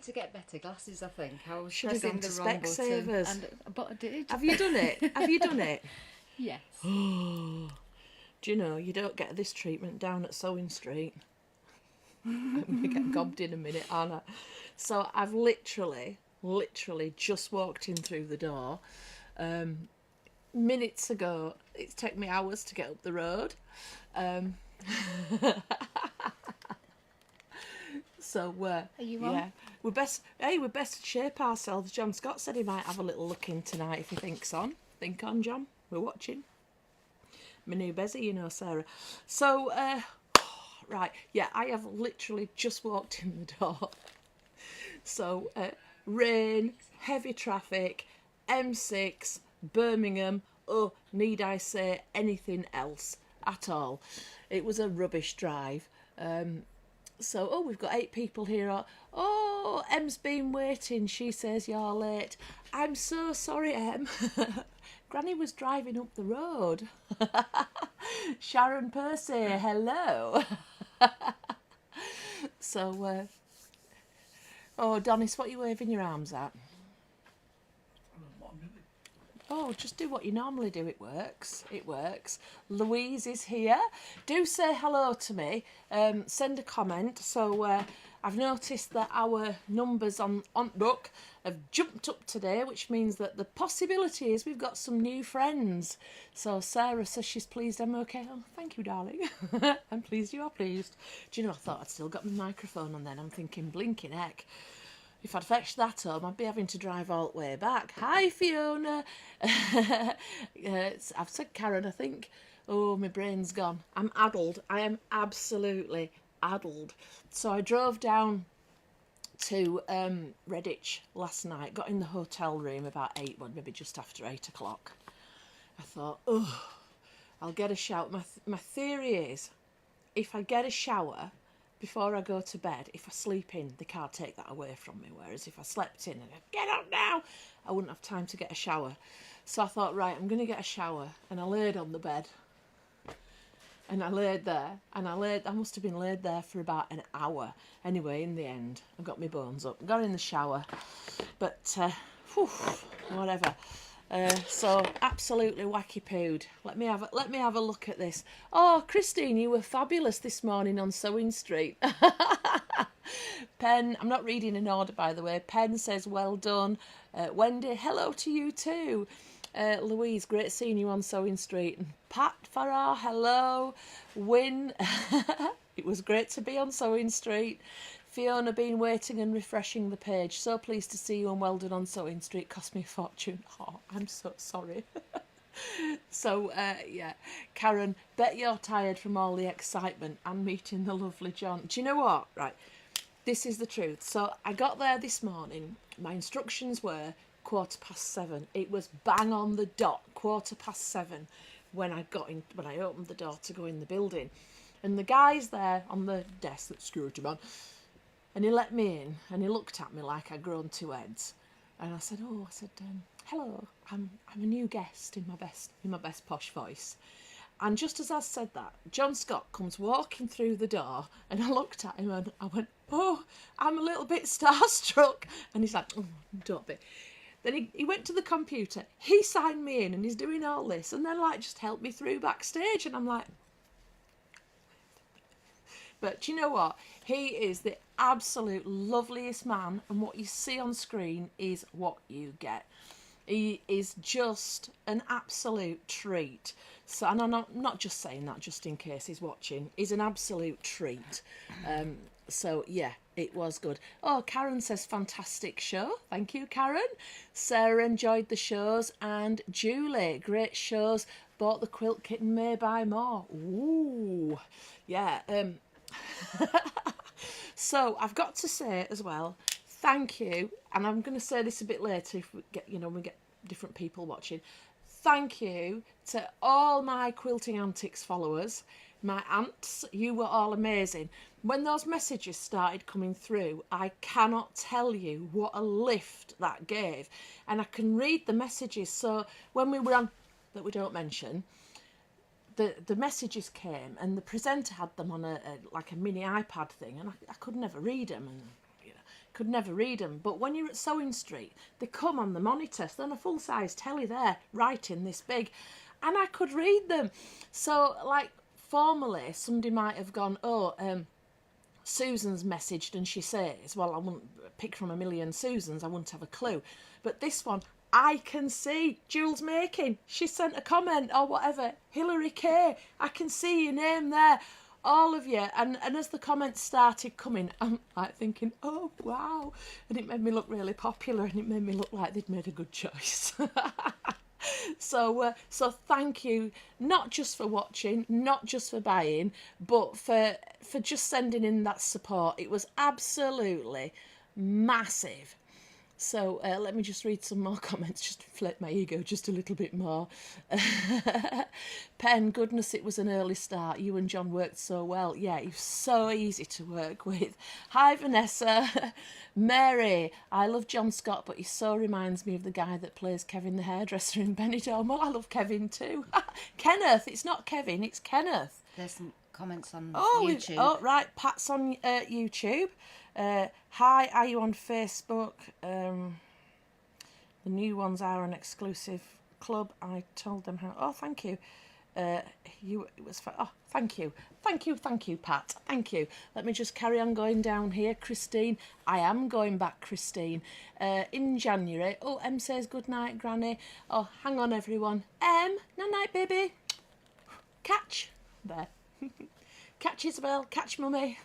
to get better glasses, I think. I was Should have pressing gone the to wrong button. Specsavers. But I did. Have you done it? Have you done it? Yes. Do you know, you don't get this treatment down at Sewing Street. I'm going to get gobbed in a minute, aren't I? So I've literally just walked in through the door. Minutes ago, it's taken me hours to get up the road. So Are you on? yeah, we're best shape ourselves. John Scott said he might have a little look in tonight if he thinks on. Think on, John. We're watching. My new Bezzy, you know, Sarah. So right, yeah, I have literally just walked in the door. So rain, heavy traffic, M6, Birmingham. Oh, need I say anything else at all? It was a rubbish drive. So, oh, we've got 8 people here. Oh, Em's been waiting. She says you're late. I'm so sorry, Em. Granny was driving up the road. Sharon Percy, hello. So, oh, Donis, what are you waving your arms at? Oh, just do what you normally do. It works. It works. Louise is here. Do say hello to me. Send a comment. So I've noticed that our numbers on Book have jumped up today, which means that the possibility is we've got some new friends. So Sarah says she's pleased I'm okay. Oh, thank you, darling. I'm pleased you are pleased. Do you know, I thought I'd still got my microphone on then. I'm thinking, blinking heck. If I'd fetched that home, I'd be having to drive all the way back. Hi, Fiona. I've said Karen, I think. Oh, my brain's gone. I'm addled. I am absolutely addled. So I drove down to Redditch last night, got in the hotel room about 8, well, maybe just after 8 o'clock. I thought, oh, I'll get a shower. My theory is, if I get a shower before I go to bed, if I sleep in, they can't take that away from me. Whereas if I slept in and I get up now, I wouldn't have time to get a shower. So I thought, right, I'm going to get a shower. And I laid on the bed. And I laid there. And I must have been laid there for about an hour. Anyway, in the end, I got my bones up, got in the shower. But, whatever. So absolutely wacky pooed. Let me have a look at this. Oh, Christine, you were fabulous this morning on Sewing Street. Pen, I'm not reading in order, by the way. Pen says well done. Wendy, hello to you too. Louise, great seeing you on Sewing Street. Pat Farrar, hello. Win, it was great to be on Sewing Street. Fiona, been waiting and refreshing the page. So pleased to see you and well done on Sewing Street. Cost me a fortune. Oh, I'm so sorry. So, yeah. Karen, bet you're tired from all the excitement and meeting the lovely John. Do you know what? Right. This is the truth. So I got there this morning. My instructions were 7:15. It was bang on the dot, 7:15 when I opened the door to go in the building. And the guy's there on the desk, that security man. And he let me in, and he looked at me like I'd grown 2 heads. And I said, hello, I'm a new guest in my best posh voice. And just as I said that, John Scott comes walking through the door, and I looked at him and I went, oh, I'm a little bit starstruck. And he's like, oh, don't be. Then he went to the computer, he signed me in, and he's doing all this, and then just helped me through backstage, and I'm like, but do you know what? He is the absolute loveliest man, and what you see on screen is what you get. He is just an absolute treat. So, and I'm not just saying that just in case he's watching. He's an absolute treat. So, yeah, it was good. Oh, Karen says, fantastic show. Thank you, Karen. Sarah enjoyed the shows. And Julie, great shows. Bought the quilt kit and may buy more. Ooh, yeah. So I've got to say as well, thank you, and I'm going to say this a bit later if we get different people watching. Thank you to all my Quilting Antics followers, my aunts. You were all amazing. When those messages started coming through, I cannot tell you what a lift that gave, and I can read the messages. So when we were on, that we don't mention, the messages came and the presenter had them on a mini iPad thing, and I could never read them, and could never read them. But when you're at Sewing Street, they come on the monitor. So on a full-size telly there, writing this big, and I could read them. So, like, formerly, somebody might have gone, Susan's messaged and she says, well, I wouldn't pick from a million Susans, I wouldn't have a clue. But this one, I can see Jules Making. She sent a comment or whatever. Hilary K. I can see your name there. All of you. And as the comments started coming, I'm like thinking, oh, wow. And it made me look really popular and it made me look like they'd made a good choice. So thank you, not just for watching, not just for buying, but for just sending in that support. It was absolutely massive. So let me just read some more comments, just to inflate my ego just a little bit more. Pen, goodness, it was an early start. You and John worked so well. Yeah, he was so easy to work with. Hi, Vanessa. Mary, I love John Scott, but he so reminds me of the guy that plays Kevin the hairdresser in Benidorm. Well, I love Kevin too. Kenneth, it's not Kevin, it's Kenneth. There's some comments on YouTube. Oh, right, Pat's on YouTube. Hi, are you on Facebook? The new ones are an exclusive club. I told them how. Oh, thank you. Thank you, Pat. Thank you. Let me just carry on going down here. Christine, I am going back, Christine. In January. Oh, M says good night, Granny. Oh, hang on, everyone. M, night night, baby. Catch there. Catch Isabel, catch mummy.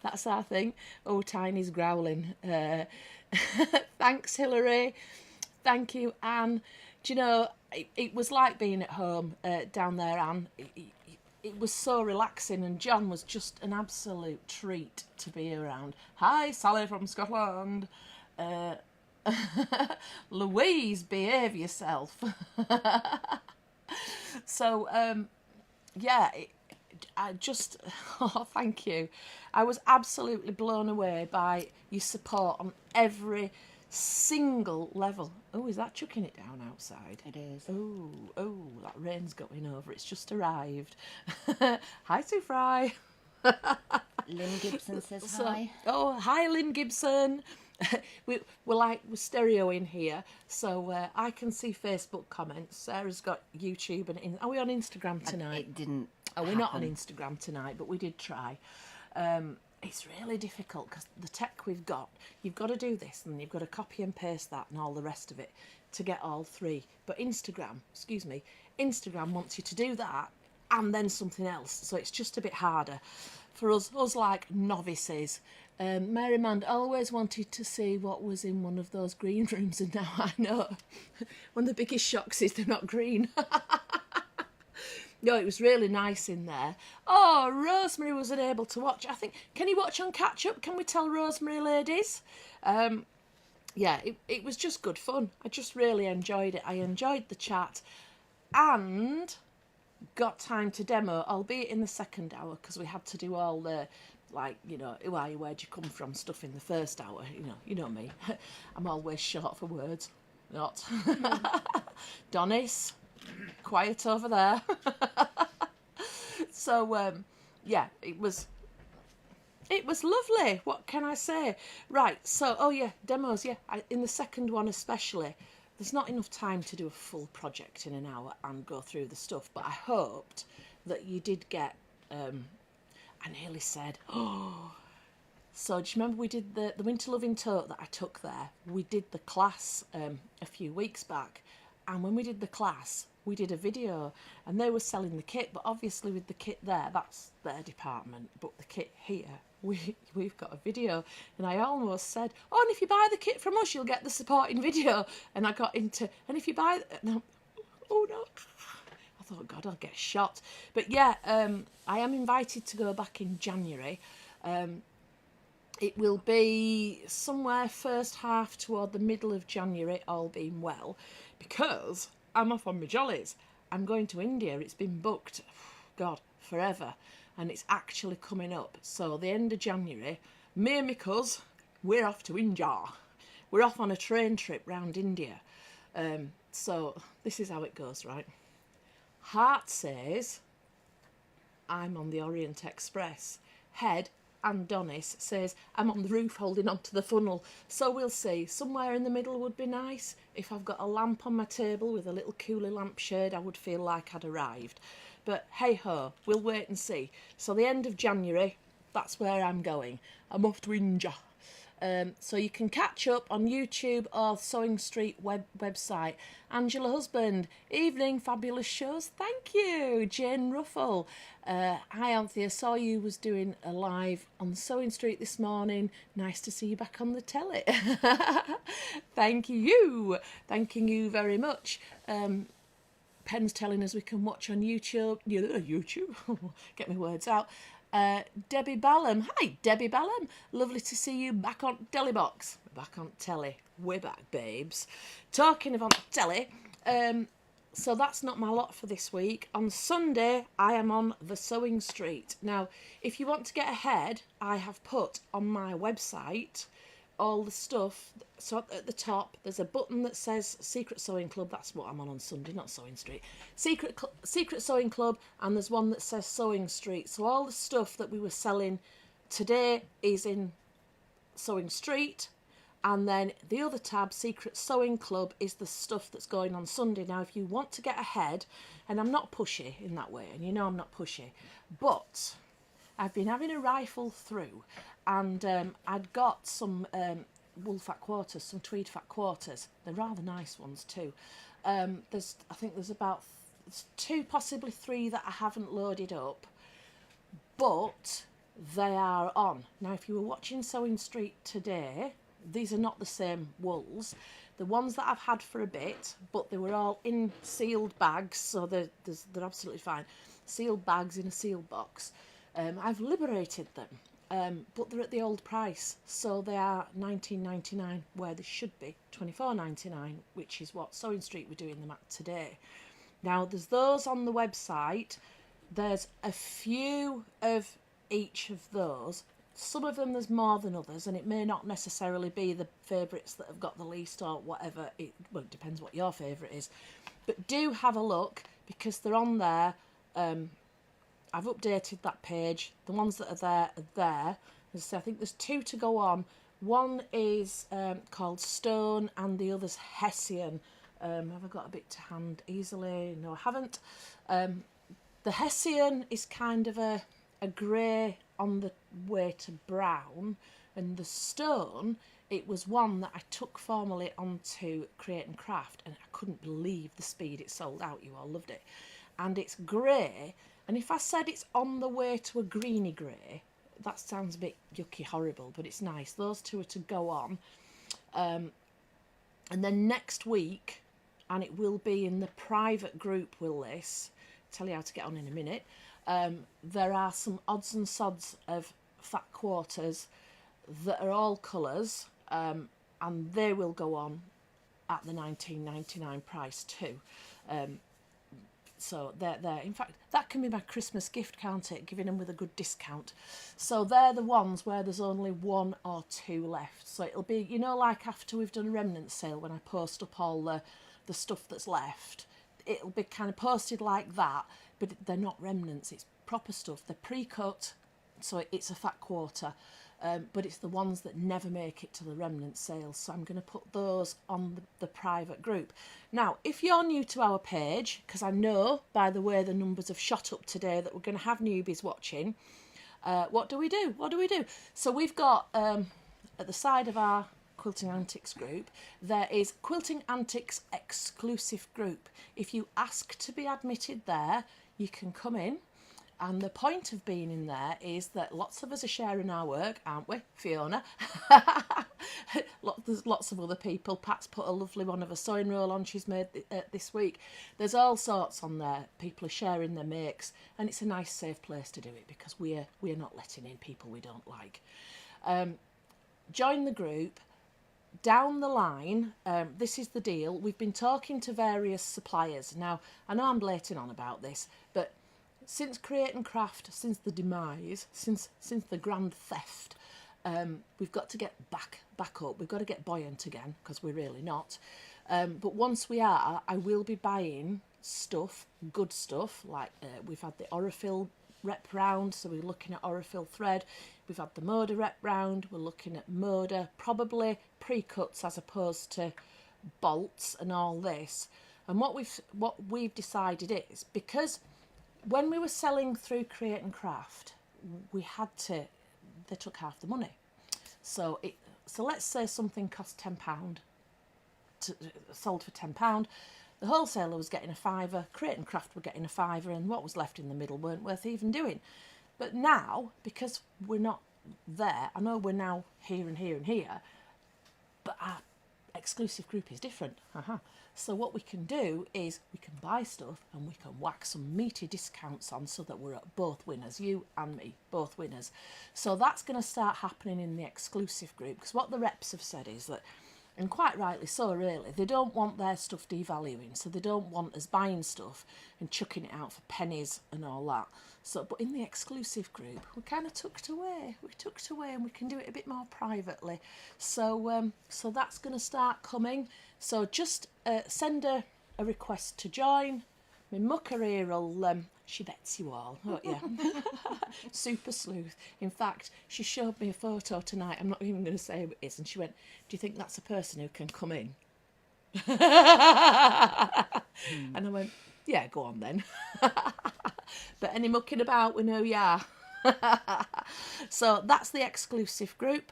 That's our thing. Oh, Tiny's growling. Thanks, Hilary. Thank you, Anne. Do you know, it was like being at home down there, Anne. It was so relaxing, and John was just an absolute treat to be around. Hi, Sally from Scotland. Louise, behave yourself. So, thank you. I was absolutely blown away by your support on every single level. Oh, is that chucking it down outside? It is. Oh, that rain's going over. It's just arrived. Hi, Sue Fry. Lynn Gibson says hi. Oh, hi, Lynn Gibson. We're stereo in here, so I can see Facebook comments. Sarah's got YouTube and are we on Instagram tonight? It didn't. Oh, we're not on Instagram tonight, but we did try. It's really difficult because the tech we've got, you've got to do this and you've got to copy and paste that and all the rest of it to get all three. But Instagram wants you to do that and then something else, so it's just a bit harder for us like novices. Mary Mand always wanted to see what was in one of those green rooms, and now I know. One of the biggest shocks is they're not green. No, it was really nice in there. Oh, Rosemary wasn't able to watch. I think, can you watch on catch up? Can we tell Rosemary, ladies? Yeah, it was just good fun. I just really enjoyed it. I enjoyed the chat and got time to demo, albeit in the second hour, because we had to do all the, like, you know, who are you, where'd you come from stuff in the first hour. You know me. I'm always short for words. Not. Donis, quiet over there. So, yeah, it was lovely. What can I say? Right, so, oh yeah, demos, yeah. In the second one especially, there's not enough time to do a full project in an hour and go through the stuff, but I hoped that you did get, I nearly said, oh. So do you remember we did the Winter Loving Tote that I took there? We did the class a few weeks back, and when we did the class, we did a video, and they were selling the kit, but obviously with the kit there, that's their department, but the kit here, we've got a video, and I almost said, oh, and if you buy the kit from us, you'll get the supporting video, and I got into, and if you buy, no, oh no, I thought, God, I'll get shot. But yeah, I am invited to go back in January. It will be somewhere first half toward the middle of January, all being well, because I'm off on my jollies. I'm going to India. It's been booked, God, forever, and it's actually coming up. So the end of January, me and my cuz, we're off to India. We're off on a train trip round India. So this is how it goes, right? Heart says, I'm on the Orient Express. Head, and Donis says, I'm on the roof holding onto the funnel. So we'll see. Somewhere in the middle would be nice. If I've got a lamp on my table with a little cooler lampshade, I would feel like I'd arrived. But hey ho, we'll wait and see. So the end of January, that's where I'm going. I'm off to India. So you can catch up on YouTube or Sewing Street website. Angela Husband, evening, fabulous shows. Thank you. Jane Ruffle. Hi Anthea, saw you was doing a live on Sewing Street this morning. Nice to see you back on the telly. Thanking you very much. Pen's telling us we can watch on YouTube. YouTube. Get my words out. Debbie Ballum. Hi, Debbie Ballum. Lovely to see you back on Tellybox. Back on telly. We're back, babes. Talking of on telly, so that's not my lot for this week. On Sunday, I am on the Sewing Street. Now, if you want to get ahead, I have put on my website all the stuff. So at the top there's a button that says Secret Sewing Club. That's what I'm on Sunday, not Sewing Street. Secret Sewing Club, and there's one that says Sewing Street. So all the stuff that we were selling today is in Sewing Street, and then the other tab, Secret Sewing Club, is the stuff that's going on Sunday. Now if you want to get ahead, and I'm not pushy in that way, and you know I'm not pushy, but I've been having a rifle through, and I'd got some wool fat quarters, some tweed fat quarters. They're rather nice ones too. I think there's about 2, possibly 3 that I haven't loaded up, but they are on. Now if you were watching Sewing Street today, these are not the same wools. The ones that I've had for a bit, but they were all in sealed bags, so they're absolutely fine. Sealed bags in a sealed box. I've liberated them, but they're at the old price, so they are $19.99 where they should be $24.99, which is what Sewing Street were doing them at today. Now there's those on the website. There's a few of each of those. Some of them there's more than others, and it may not necessarily be the favourites that have got the least or whatever. It depends what your favourite is, but do have a look because they're on there. I've updated that page. The ones that are there. As I say, I think there's 2 to go on. One is called Stone and the other's Hessian. Have I got a bit to hand easily? No, I haven't. The Hessian is kind of a grey on the way to brown, and the Stone, it was one that I took formally onto Create and Craft, and I couldn't believe the speed it sold out. You all loved it. And it's grey. And if I said it's on the way to a greeny grey, that sounds a bit yucky, horrible, but it's nice. Those 2 are to go on. And then next week, and it will be in the private group, will this, tell you how to get on in a minute, there are some odds and sods of fat quarters that are all colours, and they will go on at the $19.99 price too. So they're there. In fact, that can be my Christmas gift, can't it? Giving them with a good discount. So they're the ones where there's only 1 or 2 left. So it'll be, you know, like after we've done a remnant sale, when I post up all the stuff that's left, it'll be kind of posted like that, but they're not remnants. It's proper stuff. They're pre-cut, so it's a fat quarter. But it's the ones that never make it to the remnant sales. So I'm going to put those on the private group. Now, if you're new to our page, because I know by the way the numbers have shot up today that we're going to have newbies watching, what do we do? So we've got, at the side of our Quilting Antics group, there is Quilting Antics exclusive group. If you ask to be admitted there, you can come in. And the point of being in there is that lots of us are sharing our work, aren't we, Fiona? There's lots of other people. Pat's put a lovely one of a sewing roll on she's made this week. There's all sorts on there. People are sharing their makes, and it's a nice, safe place to do it because we're not letting in people we don't like. Join the group. Down the line, this is the deal. We've been talking to various suppliers. Now, I know I'm blating on about this, but since Create and Craft, since the demise, since the grand theft, we've got to get back up. We've got to get buoyant again, because we're really not. But once we are, I will be buying stuff, good stuff, like we've had the Orifil rep round, so we're looking at Orifil thread. We've had the Moda rep round, we're looking at Moda, probably pre-cuts as opposed to bolts and all this. And what we've decided is, because when we were selling through Create and Craft, they took half the money. So let's say something cost £10, sold for £10. The wholesaler was getting a £5, Create and Craft were getting a £5, and what was left in the middle weren't worth even doing. But now, because we're not there, I know we're now here and here and here, but our exclusive group is different. So what we can do is we can buy stuff and we can whack some meaty discounts on so that we're at both winners, you and me, both winners. So that's going to start happening in the exclusive group, because what the reps have said is that, and quite rightly so really, they don't want their stuff devaluing, so they don't want us buying stuff and chucking it out for pennies and all that. So, but in the exclusive group, we're kind of tucked away. We're tucked away and we can do it a bit more privately. So so that's going to start coming. So just send a request to join. My mucker here will, she vets you all, won't you? Super sleuth. In fact, she showed me a photo tonight. I'm not even going to say who it is. And she went, do you think that's a person who can come in? And I went, yeah, go on then. But any mucking about, we know you are. So that's the exclusive group.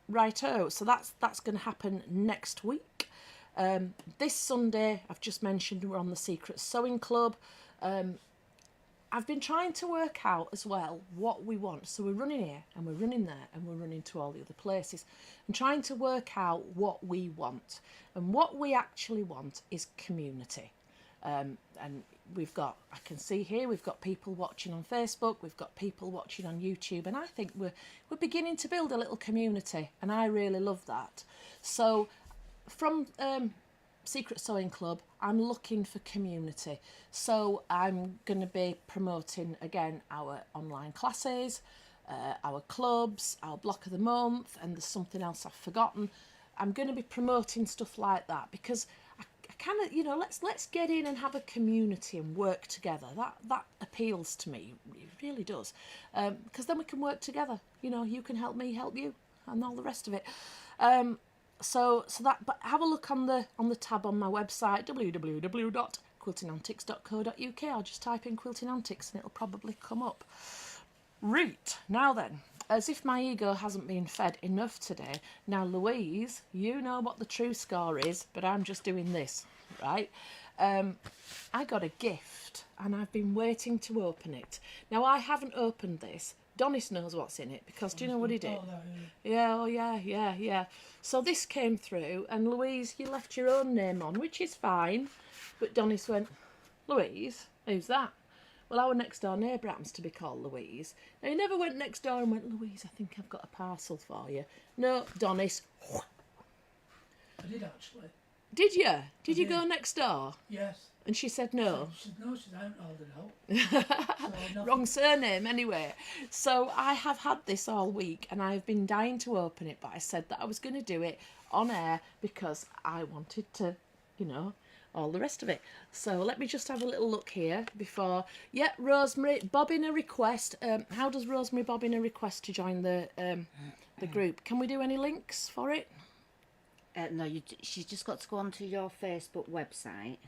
Righto, so that's going to happen next week. This Sunday, I've just mentioned, we're on the Secret Sewing Club. I've been trying to work out as well what we want. So we're running here and we're running there and we're running to all the other places and trying to work out what we want. And what we actually want is community. And we've got, I can see here, we've got people watching on Facebook, we've got people watching on YouTube, and I think we're beginning to build a little community, and I really love that. So from Secret Sewing Club, I'm looking for community. So I'm going to be promoting again our online classes, our clubs, our block of the month, and there's something else I've forgotten. I'm going to be promoting stuff like that because I kind of, you know, let's get in and have a community and work together. That appeals to me, it really does, because then we can work together. You know, you can help me, help you, and all the rest of it. So that, but have a look on the tab on my website, www.quiltingantics.co.uk. I'll just type in Quilting Antics and it'll probably come up. Right, now then, as if my ego hasn't been fed enough today, now Louise, you know what the true score is, but I'm just doing this, right? I got a gift and I've been waiting to open it. Now I haven't opened this. Donis knows what's in it because do you know what he did? Yeah. So this came through and Louise, you left your own name on, which is fine. But Donis went, Louise, who's that? Well, our next door neighbour happens to be called Louise. Now, he never went next door and went, Louise, I think I've got a parcel for you. No, Donis. I did actually. Did you? Did you go next door? Yes. And she said no. She said no, she hasn't held it out. Wrong surname anyway. So I have had this all week and I've been dying to open it, but I said that I was going to do it on air because I wanted to, you know, all the rest of it. So let me just have a little look here before. Yeah, Rosemary, bob in a request. How does Rosemary bob in a request to join the group? Can we do any links for it? No, she's just got to go onto your Facebook website.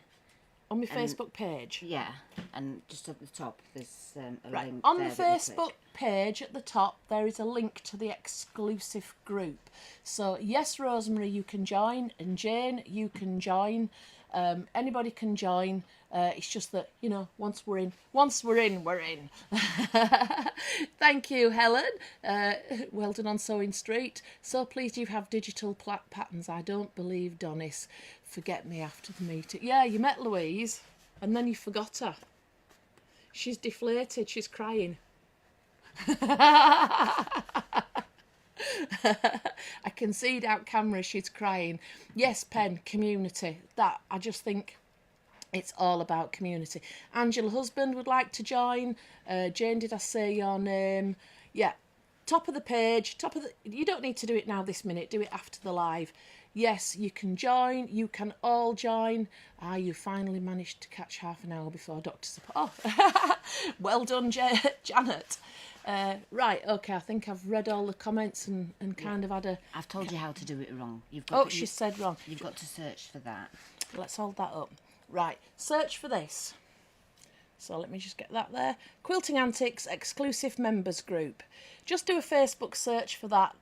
On my Facebook page? Yeah, and just at the top there's a link. On the Facebook page at the top there is a link to the exclusive group. So yes, Rosemary, you can join, and Jane, you can join. Anybody can join. It's just that, you know, once we're in, we're in. Thank you, Helen. Well done on Sewing Street. So pleased you have digital patterns. I don't believe Donis. Forget me after the meeting. Yeah, you met Louise and then you forgot her. She's deflated. She's crying. I can see it out camera, she's crying. Yes, Pen, community. That, I just think it's all about community. Angela Husband would like to join. Jane, did I say your name? Yeah. top of the page, you don't need to do it now this minute, do it after the live. Yes, you can join, you can all join. You finally managed to catch half an hour before Dr. Support. Oh, well done, Janet. Right, okay, I think I've read all the comments and kind of had a... I've told you how to do it wrong. You've got she said wrong. You've got to search for that. Let's hold that up. Right, search for this. So let me just get that there. Quilting Antics Exclusive Members Group. Just do a Facebook search for that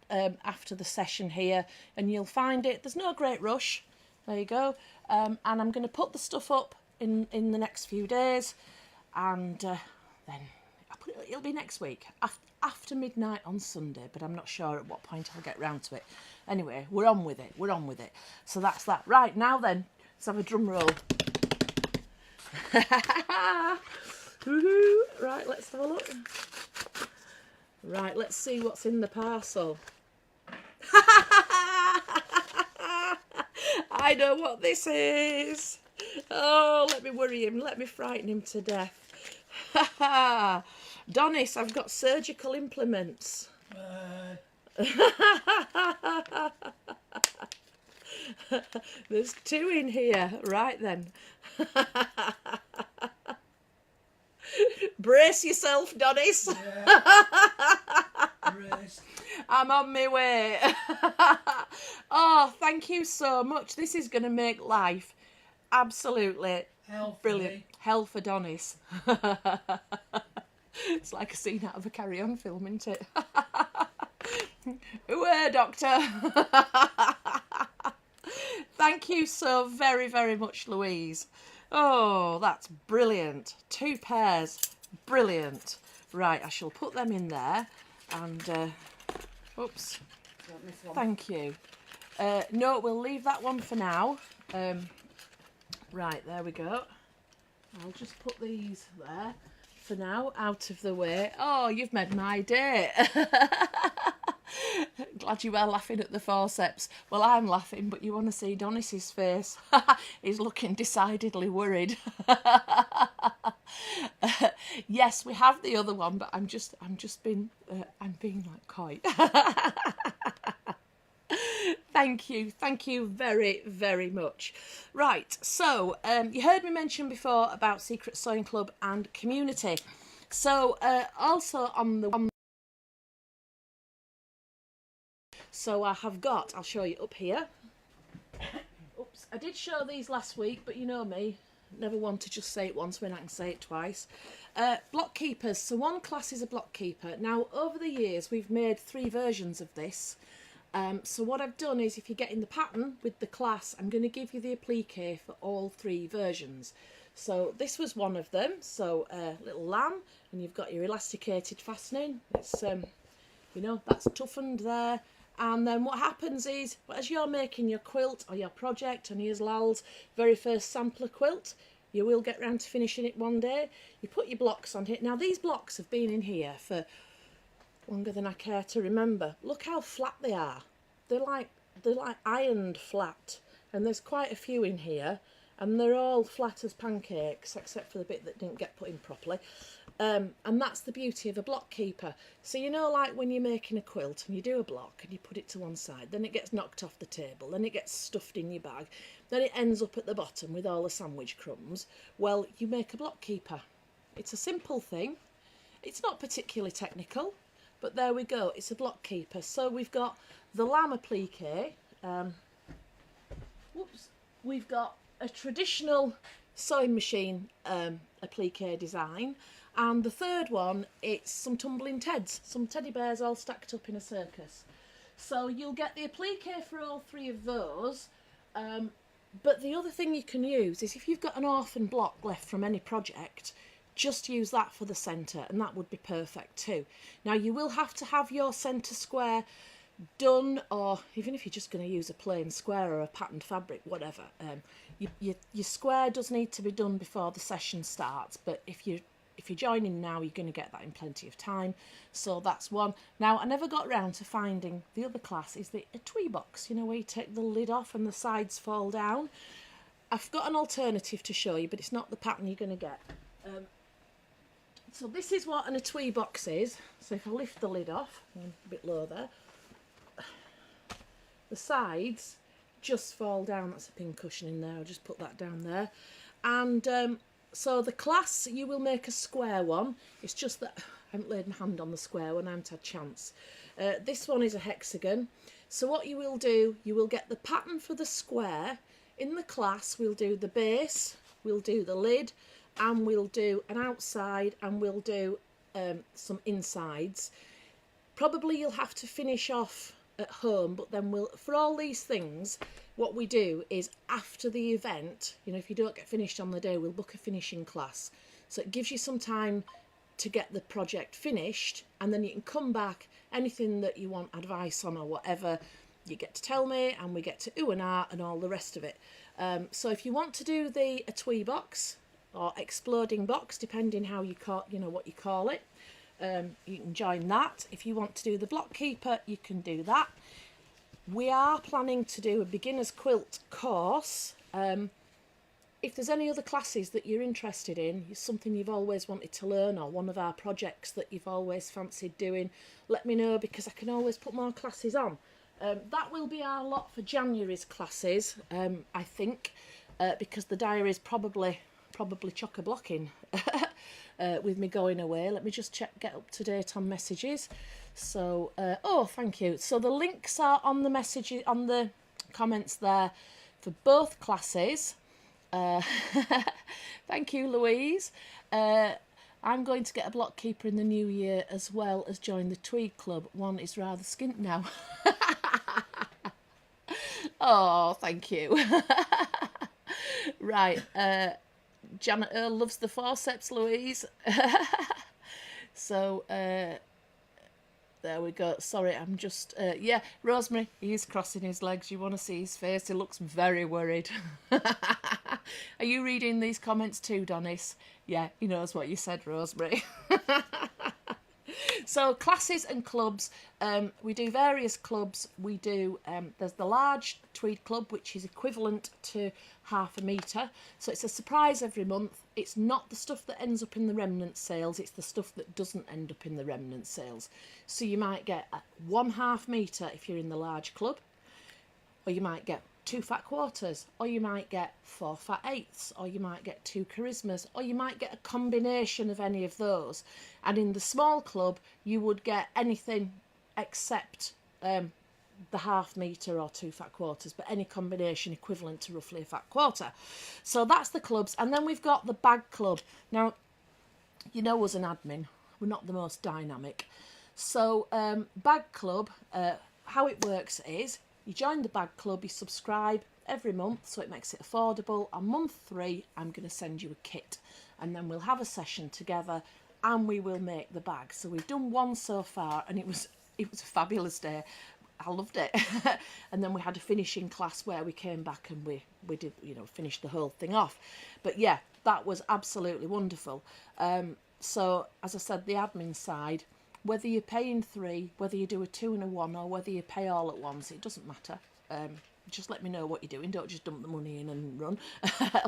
after the session here and you'll find it. There's no great rush. There you go. And I'm going to put the stuff up in the next few days. And then it'll be next week. After midnight on Sunday. But I'm not sure at what point I'll get round to it. Anyway, we're on with it. We're on with it. So that's that. Right, now then, let's have a drum roll. Woohoo. Right, let's have a look. Right, let's see what's in the parcel. I know what this is. Oh, let me worry him. Let me frighten him to death. Donis, I've got surgical implements. There's 2 in here. Right then. Brace yourself, Donis. Yeah. Brace. I'm on my way. Oh, thank you so much. This is going to make life absolutely brilliant. Hell for Donis. It's like a scene out of a Carry On film, isn't it? Away, Doctor. Thank you so very, very much, Louise. Oh, that's brilliant. 2 pairs. Brilliant. Right, I shall put them in there. And, oops. Thank you. No, we'll leave that one for now. Right, there we go. I'll just put these there for now, out of the way. Oh, you've made my day. Glad you were laughing at the forceps. Well, I'm laughing, but you want to see Donis's face. He's looking decidedly worried. Yes, we have the other one, but I'm being like coy. Thank you very, very much. Right, so you heard me mention before about Secret Sewing Club and community. So also on the one. So I have got, I'll show you up here. Oops, I did show these last week, but you know me, never want to just say it once when I can say it twice. Block keepers, so one class is a block keeper. Now over the years we've made 3 versions of this. So what I've done is, if you get in the pattern with the class, I'm going to give you the applique for all 3 versions. So this was one of them, so little lamb, and you've got your elasticated fastening. It's, you know, that's toughened there. And then what happens is, as you're making your quilt or your project, and here's Lal's very first sampler quilt, you will get round to finishing it one day. You put your blocks on it. Now these blocks have been in here for longer than I care to remember. Look how flat they are. They're like ironed flat, and there's quite a few in here, and they're all flat as pancakes except for the bit that didn't get put in properly. And that's the beauty of a block keeper. So you know, like when you're making a quilt and you do a block and you put it to one side, then it gets knocked off the table, then it gets stuffed in your bag, then it ends up at the bottom with all the sandwich crumbs. Well, you make a block keeper. It's a simple thing. It's not particularly technical, but there we go. It's a block keeper. So we've got the lamb applique. We've got a traditional sewing machine applique design. And the third one, it's some tumbling teds, some teddy bears all stacked up in a circus. So you'll get the applique for all 3 of those. But the other thing you can use is, if you've got an orphan block left from any project, just use that for the centre, and that would be perfect too. Now you will have to have your centre square done, or even if you're just going to use a plain square or a patterned fabric, whatever, your square does need to be done before the session starts. But if you're joining now, you're going to get that in plenty of time. So that's one. Now, I never got round to finding the other class, is a twee box, you know, where you take the lid off and the sides fall down. I've got an alternative to show you, but it's not the pattern you're going to get. So this is what a twee box is. So if I lift the lid off, a bit low there, the sides just fall down. That's a pin cushion in there. I'll just put that down there. And so the class, you will make a square one. It's just that I haven't laid my hand on the square one. I haven't had a chance. This one is a hexagon. So what you will do, you will get the pattern for the square. In the class, we'll do the base, we'll do the lid, and we'll do an outside, and we'll do some insides. Probably you'll have to finish off at home, but then for all these things, what we do is after the event, you know, if you don't get finished on the day, we'll book a finishing class. So it gives you some time to get the project finished, and then you can come back, anything that you want advice on or whatever, you get to tell me, and we get to ooh and ah and all the rest of it. So if you want to do a twee box or exploding box, depending how you call, you know, what you call it, you can join that. If you want to do the block keeper, you can do that. We are planning to do a beginner's quilt course. If there's any other classes that you're interested in, something you've always wanted to learn, or one of our projects that you've always fancied doing, let me know, because I can always put more classes on. That will be our lot for January's classes, I think, because the diary is probably chock-a-blocking with me going away. Let me just get up to date on messages. So, oh, thank you. So the links are on the messages, on the comments there for both classes. Thank you, Louise. I'm going to get a block keeper in the new year, as well as join the Tweed Club. One is rather skint now. Oh, thank you. Right, Janet Earl loves the forceps, Louise. So there we go. Sorry, I'm just yeah, Rosemary, he's crossing his legs. You want to see his face? He looks very worried. Are you reading these comments too, Donis? Yeah, he knows what you said, Rosemary. So classes and clubs, we do various clubs. We do, there's the large Tweed Club, which is equivalent to 1/2 metre. So it's a surprise every month. It's not the stuff that ends up in the remnant sales, it's the stuff that doesn't end up in the remnant sales. So you might get 1/2 metre if you're in the large club, or you might get 2 fat quarters, or you might get 4 fat eighths, or you might get 2 charismas, or you might get a combination of any of those. And in the small club, you would get anything except the 1/2 metre or 2 fat quarters, but any combination equivalent to roughly a fat quarter. So that's the clubs. And then we've got the bag club. Now, you know, as an admin, we're not the most dynamic. So bag club, how it works is, you join the bag club, you subscribe every month, so it makes it affordable. On month 3, I'm going to send you a kit, and then we'll have a session together, and we will make the bag. So we've done one so far, and it was a fabulous day. I loved it. And then we had a finishing class where we came back and we did, you know, finish the whole thing off. But yeah, that was absolutely wonderful. So as I said, the admin side, whether you're paying 3, whether you do a 2 and a 1, or whether you pay all at once, it doesn't matter. Just let me know what you're doing. Don't just dump the money in and run.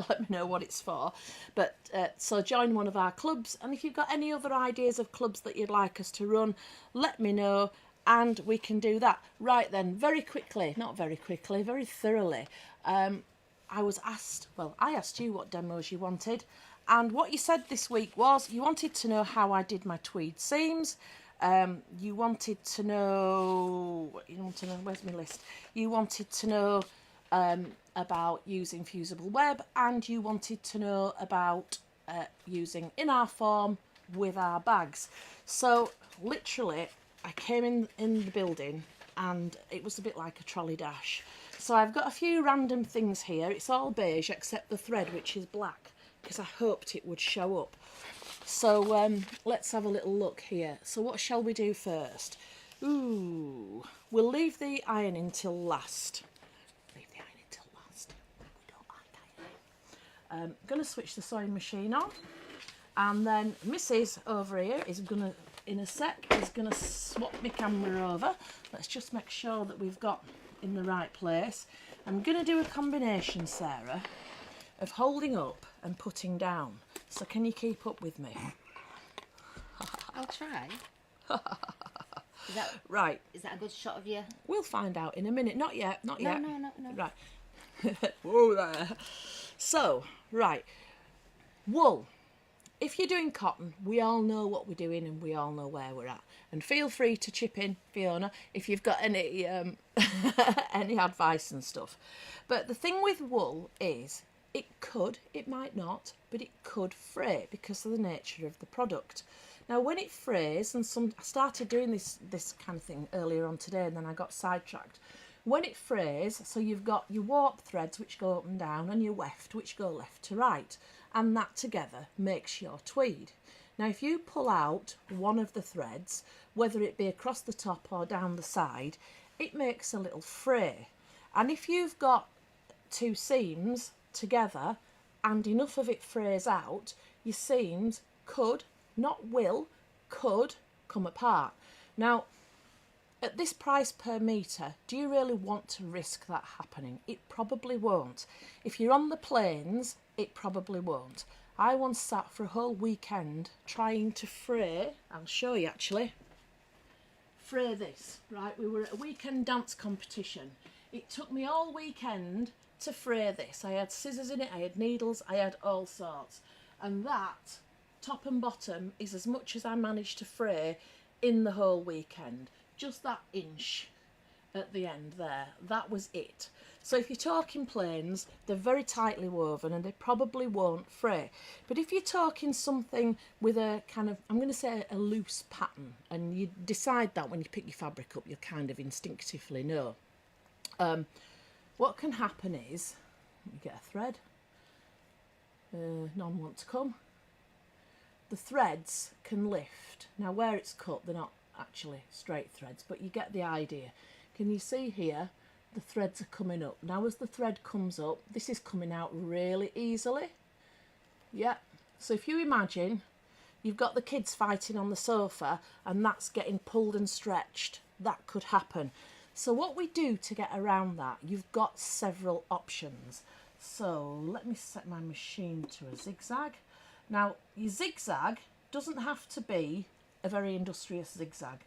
Let me know what it's for. But so join one of our clubs, and if you've got any other ideas of clubs that you'd like us to run, let me know, and we can do that. Right then, very quickly, not very quickly, very thoroughly, I was asked, well, I asked you what demos you wanted, and what you said this week was you wanted to know how I did my tweed seams. You wanted to know, where's my list? You wanted to know about using fusible web, and you wanted to know about using in our form with our bags. So literally, I came in the building and it was a bit like a trolley dash. So I've got a few random things here. It's all beige except the thread, which is black, because I hoped it would show up. So let's have a little look here. So what shall we do first? Ooh, we'll leave the ironing till last. Leave the ironing till last. We don't like ironing. I'm going to switch the sewing machine on, and then Mrs. over here is going to, in a sec, is going to swap my camera over. Let's just make sure that we've got in the right place. I'm going to do a combination, Sarah, of holding up and putting down. So can you keep up with me? I'll try. Right. Is that a good shot of you? We'll find out in a minute. Not yet. Not yet. No. Right. Whoa there. So, right. Wool. If you're doing cotton, we all know what we're doing and we all know where we're at. And feel free to chip in, Fiona, if you've got any any advice and stuff. But the thing with wool is it might not, but it could fray because of the nature of the product. Now, when it frays, and I started doing this kind of thing earlier on today, and then I got sidetracked. When it frays, so you've got your warp threads which go up and down, and your weft which go left to right, and that together makes your tweed. Now, if you pull out one of the threads, whether it be across the top or down the side, it makes a little fray. And if you've got two seams together and enough of it frays out, your seams could, not will, could come apart. Now, at this price per metre, do you really want to risk that happening? It probably won't. If you're on the plains, it probably won't. I once sat for a whole weekend trying to fray, I'll show you actually, fray this, right? We were at a weekend dance competition. It took me all weekend to fray this. I had scissors in it, I had needles, I had all sorts. And that, top and bottom, is as much as I managed to fray in the whole weekend. Just that inch at the end there, that was it. So if you're talking plains, they're very tightly woven and they probably won't fray. But if you're talking something with a kind of, I'm going to say a loose pattern, and you decide that when you pick your fabric up, you'll kind of instinctively know. What can happen is, let me get a thread, none want to come. The threads can lift. Now where it's cut, they're not actually straight threads, but you get the idea. Can you see here? The threads are coming up. Now as the thread comes up, this is coming out really easily. Yeah. So if you imagine you've got the kids fighting on the sofa and that's getting pulled and stretched, that could happen. So what we do to get around that, you've got several options. So let me set my machine to a zigzag. Now your zigzag doesn't have to be a very industrious zigzag.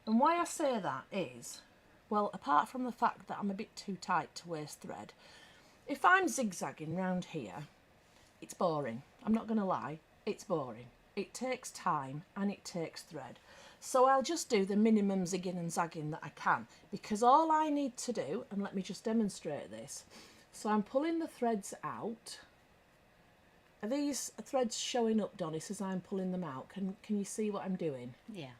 And why I say that is, well, apart from the fact that I'm a bit too tight to waste thread, if I'm zigzagging round here, it's boring. I'm not going to lie, it's boring. It takes time and it takes thread. So I'll just do the minimum zigging and zagging that I can, because all I need to do, and let me just demonstrate this. So I'm pulling the threads out. Are these threads showing up, Donis, as I'm pulling them out? Can you see what I'm doing? Yeah.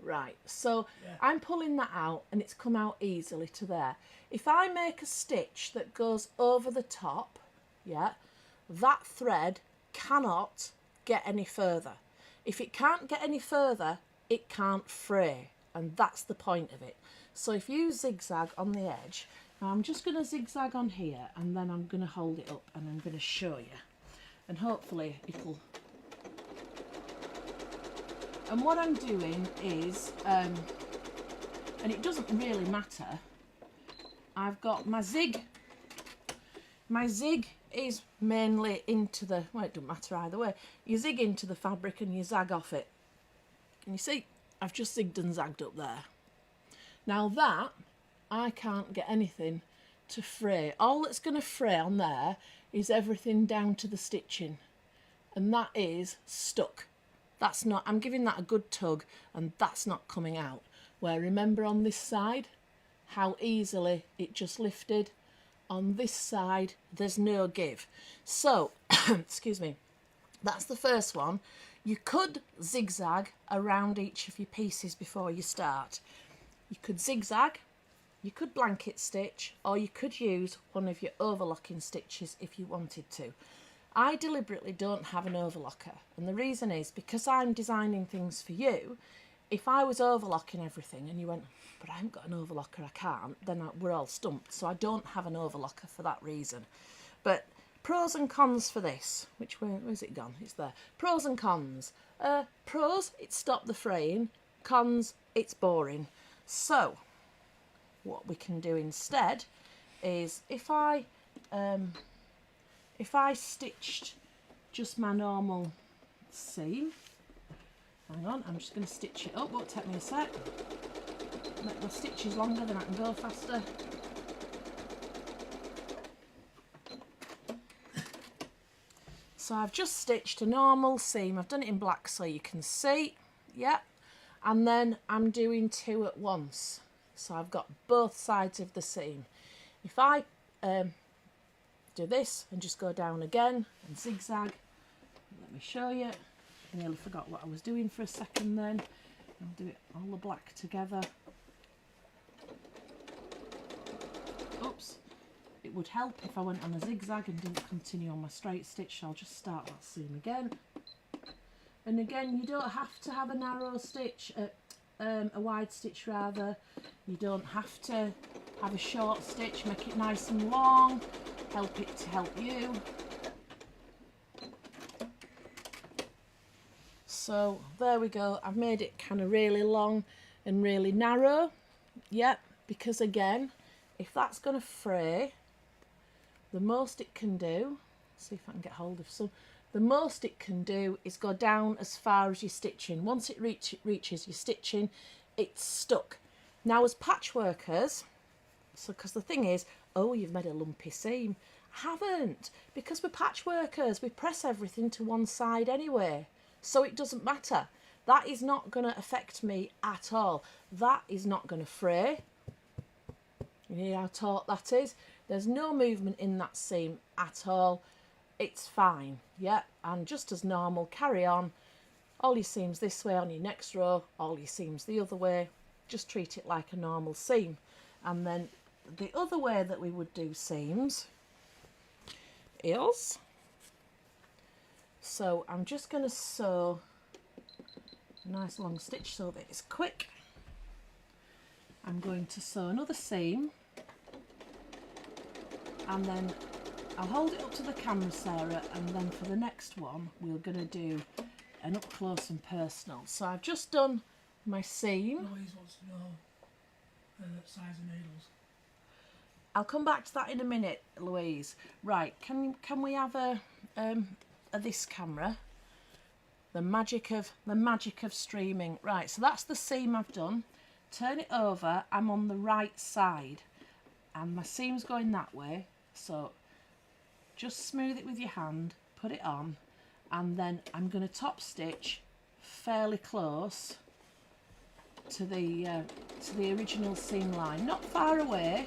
Right, so I'm pulling that out and it's come out easily to there. If I make a stitch that goes over the top, yeah, that thread cannot get any further. If it can't get any further, it can't fray, and that's the point of it. So if you zigzag on the edge, now I'm just going to zigzag on here and then I'm going to hold it up and I'm going to show you. And hopefully it'll... And what I'm doing is, and it doesn't really matter, I've got my zig. My zig is mainly into the, well, it doesn't matter either way. You zig into the fabric and you zag off it. Can you see? I've just zigged and zagged up there. Now that, I can't get anything to fray. All that's going to fray on there is everything down to the stitching. And that is stuck. That's not, I'm giving that a good tug and that's not coming out. Where remember on this side, how easily it just lifted. On this side, there's no give. So, excuse me, that's the first one. You could zigzag around each of your pieces before you start. You could zigzag, you could blanket stitch, or you could use one of your overlocking stitches if you wanted to. I deliberately don't have an overlocker, and the reason is because I'm designing things for you. If I was overlocking everything and you went, but I haven't got an overlocker, I can't, then we're all stumped. So I don't have an overlocker for that reason. But pros and cons for this. Where's it gone? It's there. Pros and cons. Pros, it stopped the fraying. Cons, it's boring. So what we can do instead is if I stitched just my normal seam, Hang on, I'm just going to stitch it up. Won't take me a sec. Make my stitches longer, then I can go faster. So I've just stitched a normal seam. I've done it in black so you can see. Yeah. And then I'm doing 2 at once. So I've got both sides of the seam. If I do this and just go down again and zigzag, let me show you. I nearly forgot what I was doing for a second then. I'll do it all the black together. Oops. It would help if I went on a zigzag and didn't continue on my straight stitch, so I'll just start that seam again. And again, you don't have to have a narrow stitch, a wide stitch rather. You don't have to have a short stitch, make it nice and long, help it to help you. So there we go, I've made it kind of really long and really narrow. Yep, because again, if that's going to fray, the most it can do, see if I can get hold of some, the most it can do is go down as far as you're stitching. Once it reaches your stitching, it's stuck. Now as patchworkers, so because the thing is, oh, you've made a lumpy seam. I haven't, because we're patchworkers, we press everything to one side anyway, so it doesn't matter. That is not going to affect me at all. That is not going to fray. You hear how taut that is? There's no movement in that seam at all. It's fine, yeah, and just as normal, carry on. All your seams this way on your next row, all your seams the other way. Just treat it like a normal seam. And then the other way that we would do seams is, so I'm just going to sew a nice long stitch so that it's quick. I'm going to sew another seam, and then I'll hold it up to the camera, Sarah, and then for the next one we're going to do an up close and personal. So I've just done my seam. Louise wants to know size of needles. I'll come back to that in a minute, Louise. Right, can we have a this camera? The magic of streaming. Right, so that's the seam I've done. Turn it over. I'm on the right side, and my seam's going that way. So just smooth it with your hand, put it on, and then I'm going to top stitch fairly close to the original seam line, not far away,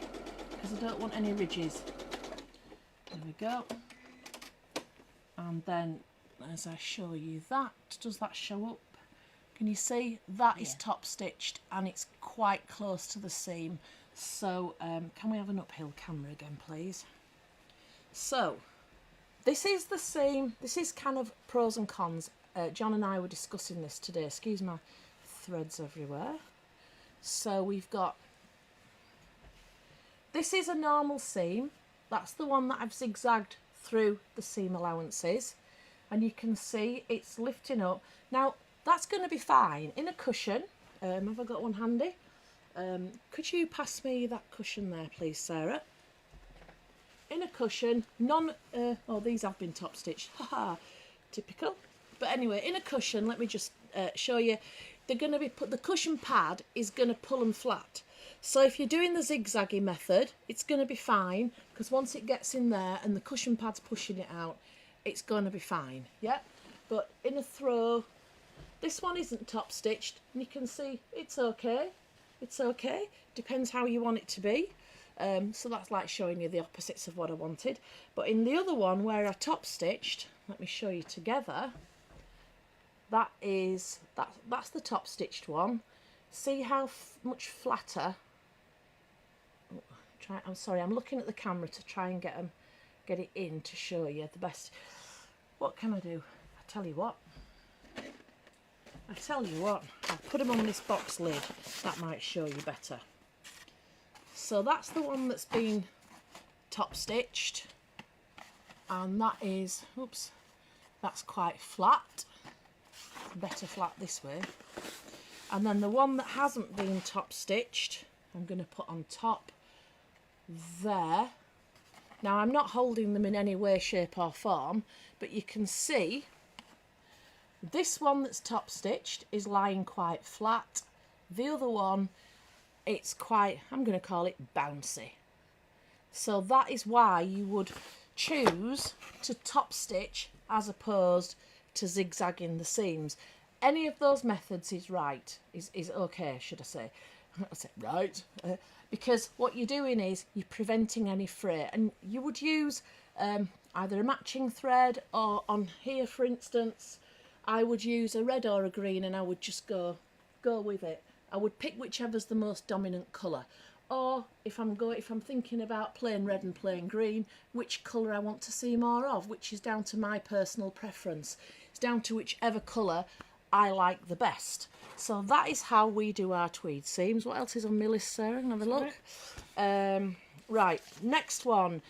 because I don't want any ridges. There we go. And then as I show you that, does that show up? Can you see? That is top stitched and it's quite close to the seam. So can we have an uphill camera again, please? So this is the seam. This is kind of pros and cons. John and I were discussing this today. Excuse my threads everywhere. So we've got, this is a normal seam. That's the one that I've zigzagged through the seam allowances, and you can see it's lifting up. Now that's going to be fine in a cushion. Have I got one handy? Could you pass me that cushion there, please, Sarah? In a cushion, oh, these have been top stitched. Haha, typical. But anyway, in a cushion, let me just show you. They're going to be the cushion pad is going to pull them flat. So if you're doing the zigzaggy method, it's going to be fine, because once it gets in there and the cushion pad's pushing it out, it's going to be fine. Yeah. But in a throw, this one isn't top stitched, and you can see it's okay. It's okay. Depends how you want it to be. So that's like showing you the opposites of what I wanted. But in the other one where I top stitched, let me show you together. That's the top stitched one. See how much flatter. I'm sorry, I'm looking at the camera to try and get it in to show you the best. What can I do? I tell you what, I'll put them on this box lid. That might show you better. So that's the one that's been top stitched, and that is, oops, that's quite flat. Better flat this way. And then the one that hasn't been top stitched, I'm going to put on top there. Now I'm not holding them in any way, shape or form, but you can see This one that's top stitched is lying quite flat. The other one, it's quite, I'm going to call it bouncy. So that is why you would choose to top stitch as opposed to zigzagging the seams. Any of those methods is right, is okay, should I say. I said right, because what you're doing is you're preventing any fray, and you would use either a matching thread, or on here for instance I would use a red or a green, and I would just go with it. I would pick whichever's the most dominant colour, or if I'm thinking about plain red and plain green, which colour I want to see more of, which is down to my personal preference. It's down to whichever colour I like the best. So that is how we do our tweed seams. What else is on my list, Sarah? Another look. Right, next one.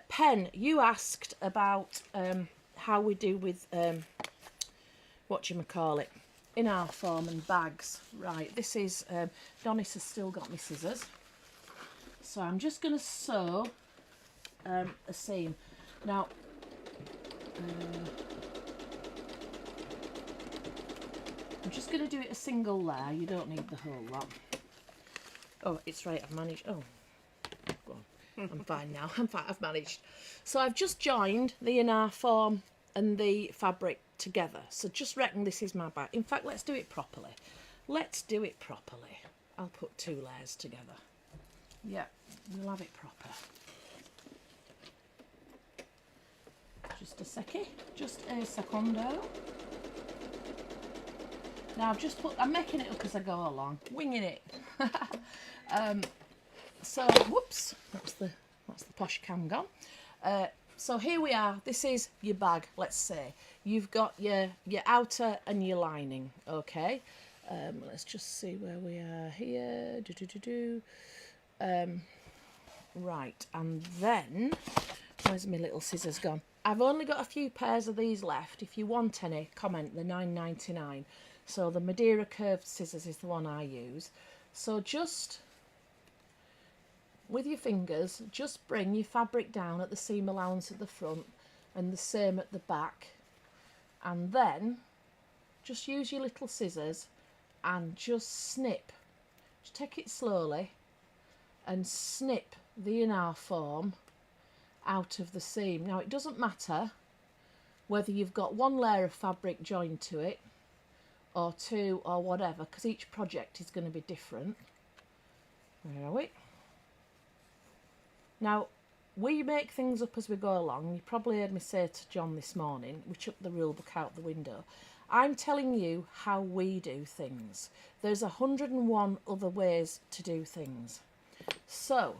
Pen, you asked about how we do with whatchamacallit, in our form and bags. Right, this is Donis has still got my scissors, so I'm just going to sew a seam now. I'm just going to do it a single layer. You don't need the whole lot. Oh, it's right, I've managed. Oh, go on. I'm fine now. I'm fine, I've managed. So I've just joined the inner form and the fabric together. So just reckon this is my bag. In fact, let's do it properly. Let's do it properly. I'll put 2 layers together. Yeah, we'll have it proper. Just a secchi. Just a secondo. Now I'm making it up as I go along, winging it. So whoops, that's the posh cam gone. So here we are. This is your bag. Let's say you've got your outer and your lining. Okay. Let's just see where we are here. Right, and then where's my little scissors gone? I've only got a few pairs of these left. If you want any, comment. They're £9.99. So the Madeira curved scissors is the one I use. So just with your fingers, just bring your fabric down at the seam allowance at the front and the same at the back, and then just use your little scissors and just snip. Just take it slowly and snip the inner form out of the seam. Now it doesn't matter whether you've got 1 layer of fabric joined to it or 2 or whatever, because each project is going to be different. Where are we? Now, we make things up as we go along. You probably heard me say to John this morning, we chucked the rule book out the window. I'm telling you how we do things. There's 101 other ways to do things. So,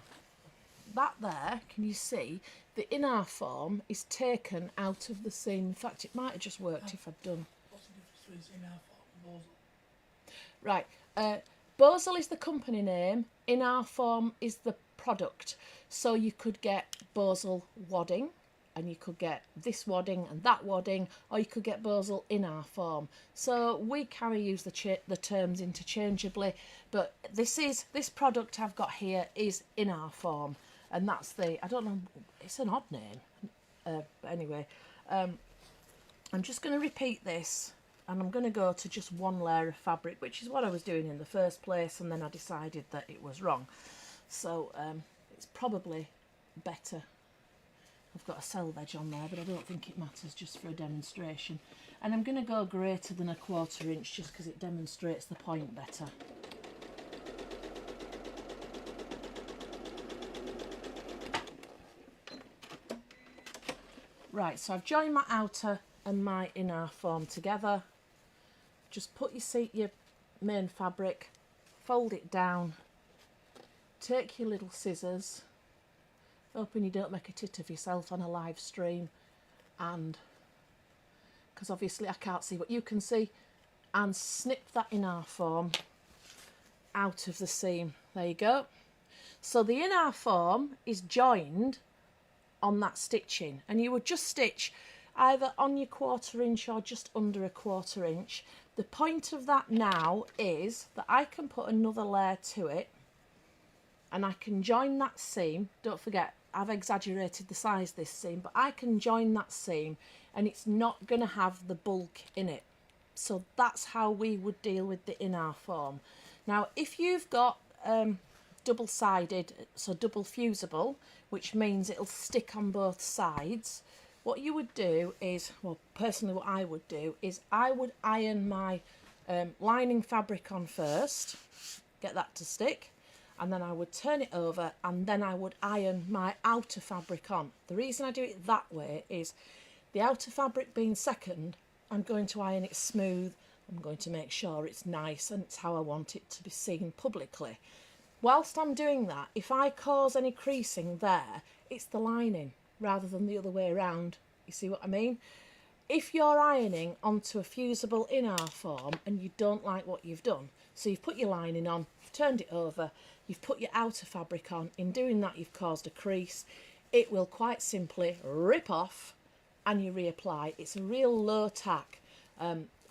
that there, can you see, the inner form is taken out of the seam. In fact, it might have just worked if I'd done... What's the difference between inner form and Bosel? Right, Bosel is the company name, inner form is the product. So you could get Bosel wadding, and you could get this wadding and that wadding, or you could get Bosel inner form. So we kind of use the terms interchangeably, but this product I've got here is inner form, and that's the, I don't know, it's an odd name. But anyway, I'm just going to repeat this. And I'm going to go to just 1 layer of fabric, which is what I was doing in the first place, and then I decided that it was wrong. So it's probably better. I've got a selvage on there, but I don't think it matters, just for a demonstration. And I'm going to go greater than a 1/4 inch just because it demonstrates the point better. Right, so I've joined my outer and my inner form together. Just put your main fabric, fold it down, take your little scissors, hoping you don't make a tit of yourself on a live stream, and because obviously I can't see what you can see, and snip that inner form out of the seam. There you go. So the inner form is joined on that stitching, and you would just stitch either on your 1/4 inch or just under a 1/4 inch. The point of that now is that I can put another layer to it and I can join that seam. Don't forget, I've exaggerated the size of this seam, but I can join that seam and it's not going to have the bulk in it. So that's how we would deal with the in-our form. Now, if you've got double-sided, so double fusible, which means it'll stick on both sides, what you would do is, well, personally what I would do is I would iron my lining fabric on first, get that to stick, and then I would turn it over, and then I would iron my outer fabric on. The reason I do it that way is the outer fabric being second, I'm going to iron it smooth, I'm going to make sure it's nice, and it's how I want it to be seen publicly. Whilst I'm doing that, if I cause any creasing there, it's the lining rather than the other way around. You see what I mean? If you're ironing onto a fusible in-our form and you don't like what you've done, so you've put your lining on, you've turned it over, you've put your outer fabric on, in doing that you've caused a crease, it will quite simply rip off and you reapply. It's a real low tack.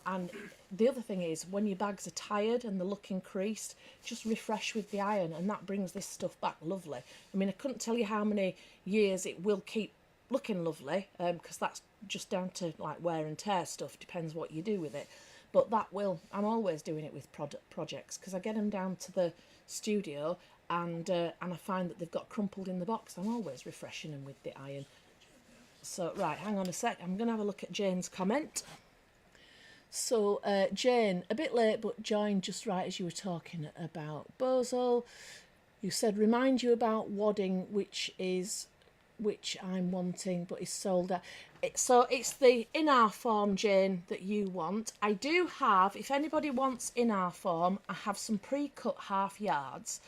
And the other thing is, when your bags are tired and they're looking creased, just refresh with the iron, and that brings this stuff back lovely. I mean, I couldn't tell you how many years it will keep looking lovely, because that's just down to like wear and tear stuff, depends what you do with it. But that will, I'm always doing it with projects, because I get them down to the studio and I find that they've got crumpled in the box. I'm always refreshing them with the iron. So, right, hang on a sec, I'm going to have a look at Jane's comment. So, Jane, a bit late, but joined just right as you were talking about Bozal. You said, remind you about wadding, which I'm wanting, but is sold out. So it's the in-our form, Jane, that you want. I do have, if anybody wants in-our form, I have some pre-cut half yards.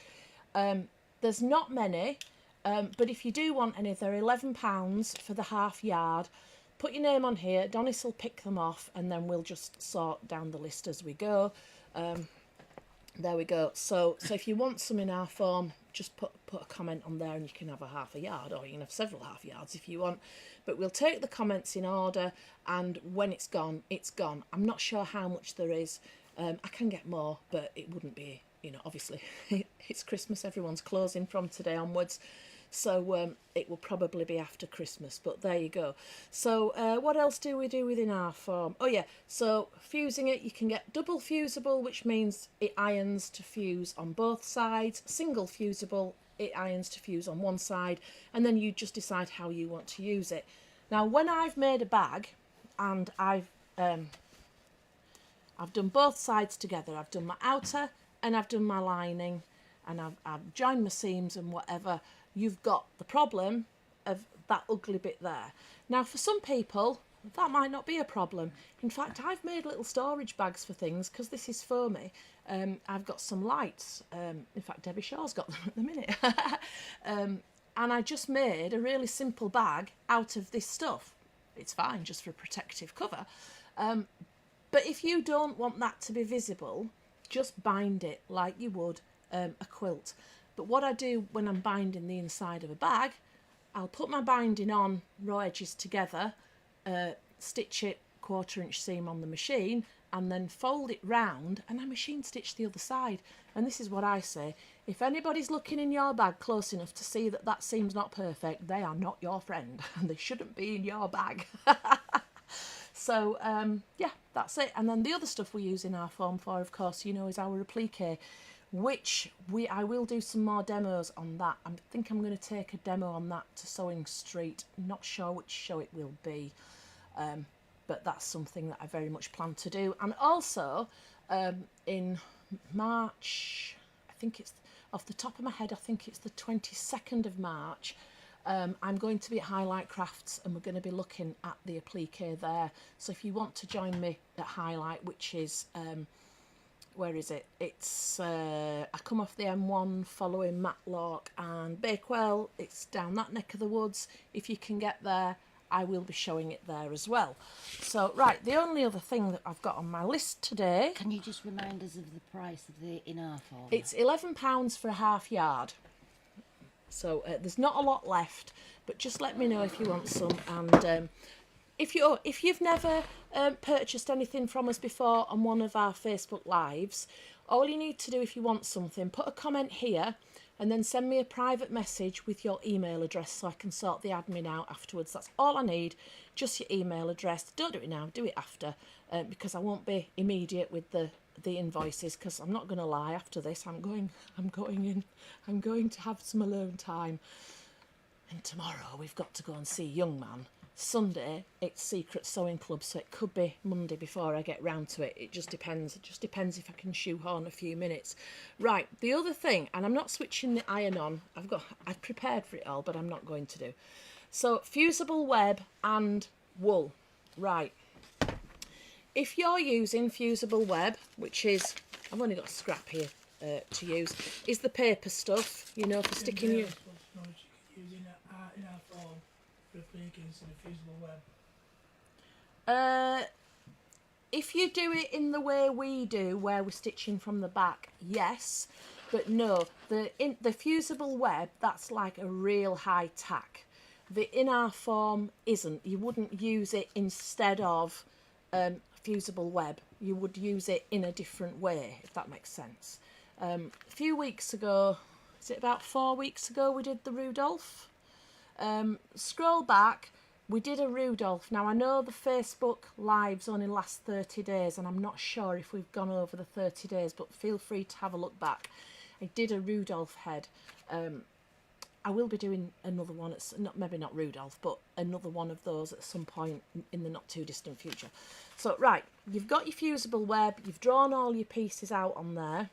There's not many, but if you do want any, they're £11 for the half yard. Put your name on here, Donis will pick them off, and then we'll just sort down the list as we go. There we go. So if you want some in our form, just put a comment on there and you can have a half a yard, or you can have several half yards if you want. But we'll take the comments in order, and when it's gone, it's gone. I'm not sure how much there is. I can get more, but it wouldn't be, obviously, it's Christmas, everyone's closing from today onwards. So it will probably be after Christmas, but there you go. So what else do we do within our form? Oh yeah, so fusing it, you can get double fusible, which means it irons to fuse on both sides. Single fusible, it irons to fuse on one side, and then you just decide how you want to use it. Now, when I've made a bag and I've done both sides together, I've done my outer and I've done my lining, and I've joined my seams and whatever, you've got the problem of that ugly bit there. Now, for some people, that might not be a problem. In fact, I've made little storage bags for things, because this is foamy. I've got some lights. In fact, Debbie Shaw's got them at the minute. And I just made a really simple bag out of this stuff. It's fine, just for a protective cover. But if you don't want that to be visible, just bind it like you would a quilt. But what I do when I'm binding the inside of a bag, I'll put my binding on, raw edges together, stitch it 1/4 inch seam on the machine, and then fold it round, and I machine stitch the other side. And this is what I say: if anybody's looking in your bag close enough to see that that seam's not perfect, they are not your friend, and they shouldn't be in your bag. So yeah, that's it. And then the other stuff we use in our form for, of course, is our applique, which I will do some more demos on that. I think I'm going to take a demo on that to Sewing Street. Not sure which show it will be, but that's something that I very much plan to do. And also in March, I think it's, off the top of my head, I think it's the 22nd of March, I'm going to be at Highlight Crafts, and we're going to be looking at the applique there. So if you want to join me at Highlight, which is where is it? It's I come off the M1 following Matlock and Bakewell. It's down that neck of the woods. If you can get there, I will be showing it there as well. So right, the only other thing that I've got on my list today. Can you just remind us of the price of the in-our form? It's £11 for a half yard. So there's not a lot left, but just let me know if you want some. And if you've never purchased anything from us before on one of our Facebook Lives, all you need to do if you want something, put a comment here and then send me a private message with your email address so I can sort the admin out afterwards. That's all I need, just your email address. Don't do it now, do it after, because I won't be immediate with the invoices, because I'm not going to lie, after this I'm going to have some alone time. And tomorrow we've got to go and see Young Man. Sunday it's Secret Sewing Club, so it could be Monday before I get round to it. It just depends. It just depends if I can shoehorn a few minutes. Right, the other thing, and I'm not switching the iron on. I've prepared for it all, but I'm not going to do. So fusible web and wool. Right. If you're using fusible web, which is, I've only got a scrap here to use, is the paper stuff, you know, for sticking your... Using in our form for flaking instead of fusible web. If you do it in the way we do, where we're stitching from the back, yes, but no, the fusible web, that's like a real high tack. The in our form isn't. You wouldn't use it instead of fusible web. You would use it in a different way, if that makes sense. A few weeks ago, is it about 4 weeks ago, we did the Rudolph? Scroll back, we did a Rudolph. Now I know the Facebook lives only last 30 days and I'm not sure if we've gone over the 30 days, but feel free to have a look back. I did a Rudolph head. I will be doing another one, maybe not Rudolph, but another one of those at some point in the not too distant future. So right, you've got your fusible web, you've drawn all your pieces out on there.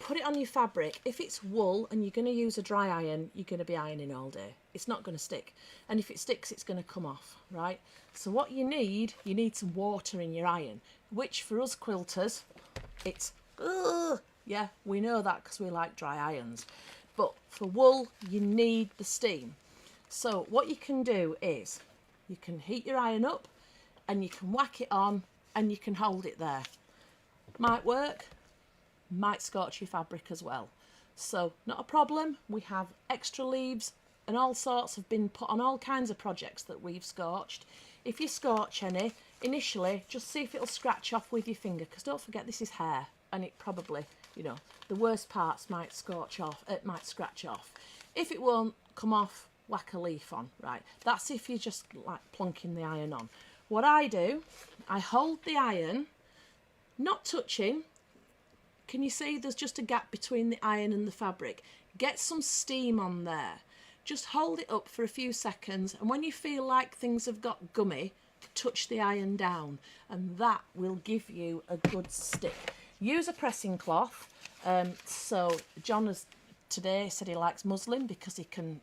Put it on your fabric. If it's wool and you're going to use a dry iron, you're going to be ironing all day. It's not going to stick. And if it sticks, it's going to come off, right? So what you need some water in your iron, which for us quilters, it's, yeah, we know that because we like dry irons. But for wool, you need the steam. So what you can do is you can heat your iron up and you can whack it on and you can hold it there. Might work. Might scorch your fabric as well. So not a problem. We have extra leaves and all sorts have been put on all kinds of projects that we've scorched. If you scorch any, initially just see if it'll scratch off with your finger, because don't forget this is hair and it probably, you know, the worst parts might scorch off, it might scratch off. If it won't come off, whack a leaf on, right? That's if you're just like plonking the iron on. What I do, I hold the iron, not touching. Can you see there's just a gap between the iron and the fabric? Get some steam on there. Just hold it up for a few seconds, and when you feel like things have got gummy, touch the iron down, and that will give you a good stick. Use a pressing cloth. So John has today said he likes muslin because he can,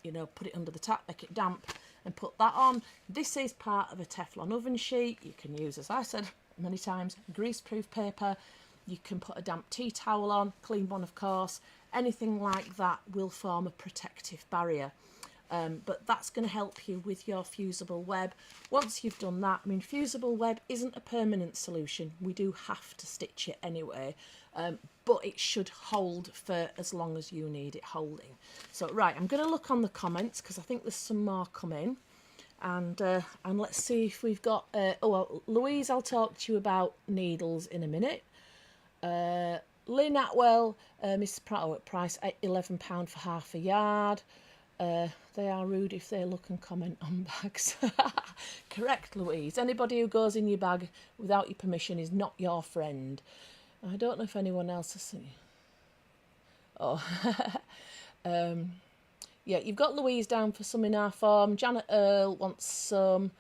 you know, put it under the tap, make it damp, and put that on. This is part of a Teflon oven sheet. You can use, as I said many times, greaseproof paper. You can put a damp tea towel on, clean one of course. Anything like that will form a protective barrier. But that's going to help you with your fusible web. Once you've done that, I mean, fusible web isn't a permanent solution. We do have to stitch it anyway, but it should hold for as long as you need it holding. So, right, I'm going to look on the comments because I think there's some more coming. And let's see if we've got... Louise, I'll talk to you about needles in a minute. Lynn Atwell, Mrs. Pratt at price £11 for half a yard. They are rude if they look and comment on bags. Correct, Louise. Anybody who goes in your bag without your permission is not your friend. I don't know if anyone else has seen. Oh, yeah, you've got Louise down for some in our form. Janet Earl wants some.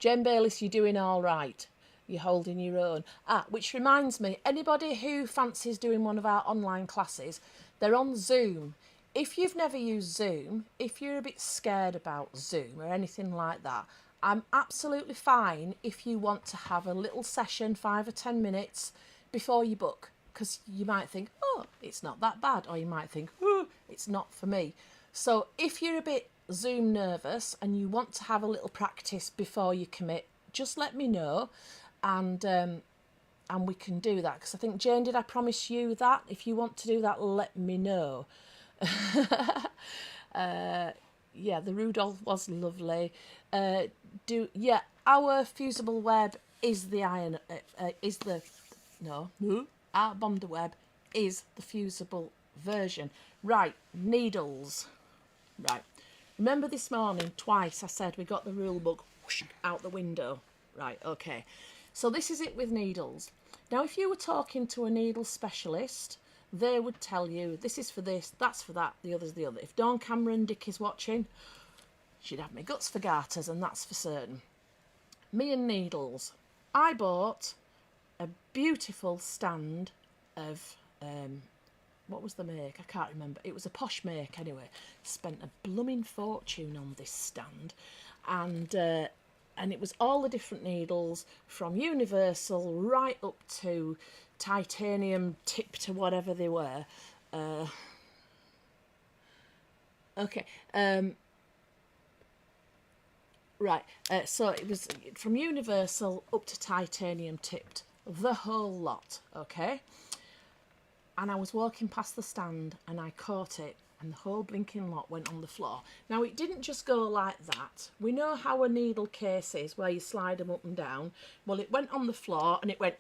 Jane Bayliss, you're doing all right. You're holding your own. Which reminds me, anybody who fancies doing one of our online classes, they're on Zoom. If you've never used Zoom, if you're a bit scared about Zoom or anything like that, I'm absolutely fine if you want to have a little session, 5 or 10 minutes before you book, because you might think, oh, it's not that bad, or you might think, oh, it's not for me. So if you're a bit Zoom nervous and you want to have a little practice before you commit, just let me know. And we can do that, because I think, Jane, did I promise you that? If you want to do that, let me know. Yeah, the Rudolph was lovely. Our fusible web is the iron, our bonder web is the fusible version. Right, needles. Right, remember this morning twice I said we got the rule book whoosh, out the window. Right, okay. So this is it with needles. Now, if you were talking to a needle specialist, they would tell you this is for this, that's for that, the other's the other. If Dawn Cameron Dick is watching, she'd have me guts for garters, and that's for certain. Me and needles. I bought a beautiful stand of, what was the make? I can't remember. It was a posh make anyway. Spent a blooming fortune on this stand. And it was all the different needles from universal right up to titanium tipped to whatever they were. Right, so it was from universal up to titanium tipped, the whole lot, okay? And I was walking past the stand and I caught it and the whole blinking lot went on the floor. Now, it didn't just go like that. We know how a needle case is, where you slide them up and down. Well, it went on the floor and it went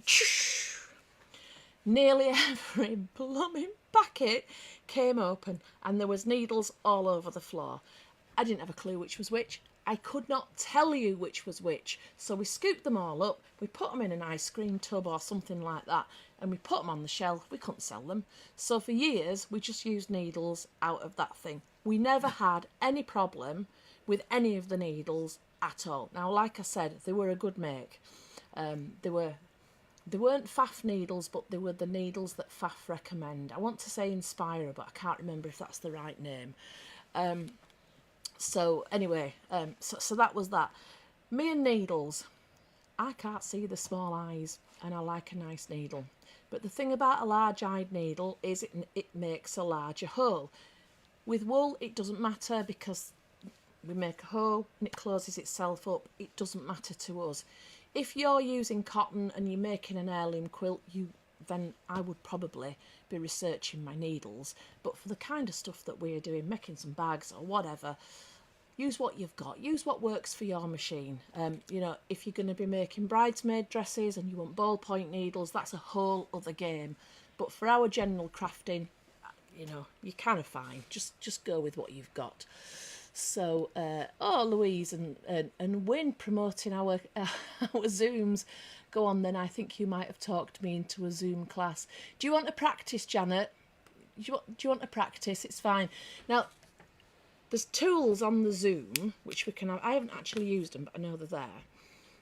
nearly every blooming packet came open and there was needles all over the floor. I didn't have a clue which was which. I could not tell you which was which. So we scooped them all up, we put them in an ice cream tub or something like that, and we put them on the shelf. We couldn't sell them. So for years, we just used needles out of that thing. We never had any problem with any of the needles at all. Now, like I said, they were a good make. They weren't faff needles, but they were the needles that faff recommend. I want to say Inspira, but I can't remember if that's the right name. So anyway, so that was that. Me and needles. I can't see the small eyes and I like a nice needle. But the thing about a large-eyed needle is it makes a larger hole. With wool, it doesn't matter because we make a hole and it closes itself up. It doesn't matter to us. If you're using cotton and you're making an heirloom quilt, then I would probably be researching my needles. But for the kind of stuff that we're doing, making some bags or whatever, use what you've got. Use what works for your machine. You know, if you're going to be making bridesmaid dresses and you want ballpoint needles, that's a whole other game. But for our general crafting, you know, you're kind of fine. Just go with what you've got. So, Louise and Wynne promoting our Zooms. Go on then, I think you might have talked me into a Zoom class. Do you want to practice, Janet? Do you want to practice? It's fine. Now, there's tools on the Zoom which we can have. I haven't actually used them, but I know they're there.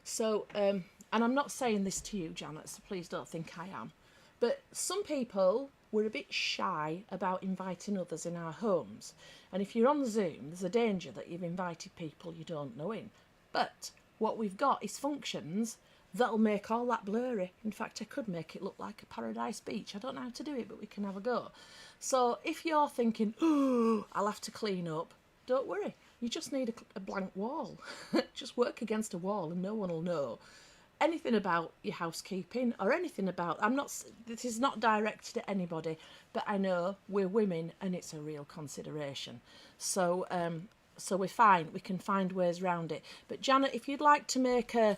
So, and I'm not saying this to you, Janet, so please don't think I am. But some people were a bit shy about inviting others in our homes. And if you're on Zoom, there's a danger that you've invited people you don't know in. But what we've got is functions that'll make all that blurry. In fact, I could make it look like a paradise beach. I don't know how to do it, but we can have a go. So if you're thinking, oh, I'll have to clean up, don't worry. You just need a blank wall. Just work against a wall and no one will know anything about your housekeeping or anything about... This is not directed at anybody, but I know we're women and it's a real consideration. So we're fine. We can find ways around it. But Janet, if you'd like to make an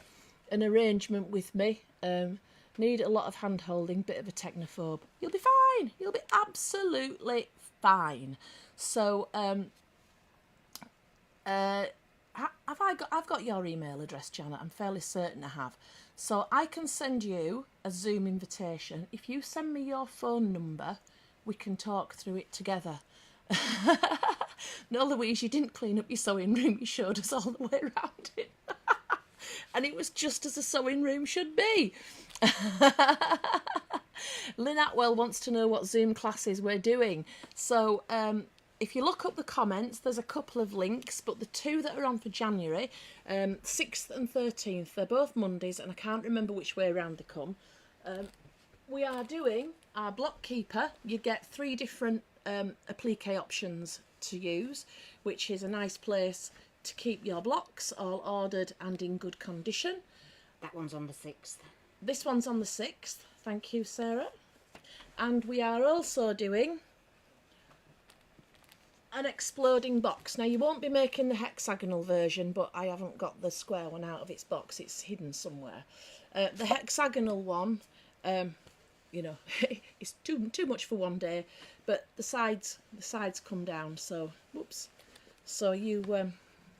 arrangement with me, need a lot of hand-holding, bit of a technophobe, you'll be fine. You'll be absolutely fine. So, I've got your email address, Janet. I'm fairly certain I have. So I can send you a Zoom invitation. If you send me your phone number, we can talk through it together. No, Louise, you didn't clean up your sewing room. You showed us all the way around it. And it was just as a sewing room should be. Lynn Atwell wants to know what Zoom classes we're doing. So if you look up the comments, there's a couple of links, but the two that are on for January, 6th and 13th, they're both Mondays, and I can't remember which way around they come. We are doing our block keeper. You get 3 different applique options to use, which is a nice place to keep your blocks all ordered and in good condition. That one's on the 6th. This one's on the 6th. Thank you, Sarah. And we are also doing an exploding box. Now, you won't be making the hexagonal version, but I haven't got the square one out of its box. It's hidden somewhere. The hexagonal one, you know, it's too much for one day. But the sides come down. So whoops. So you let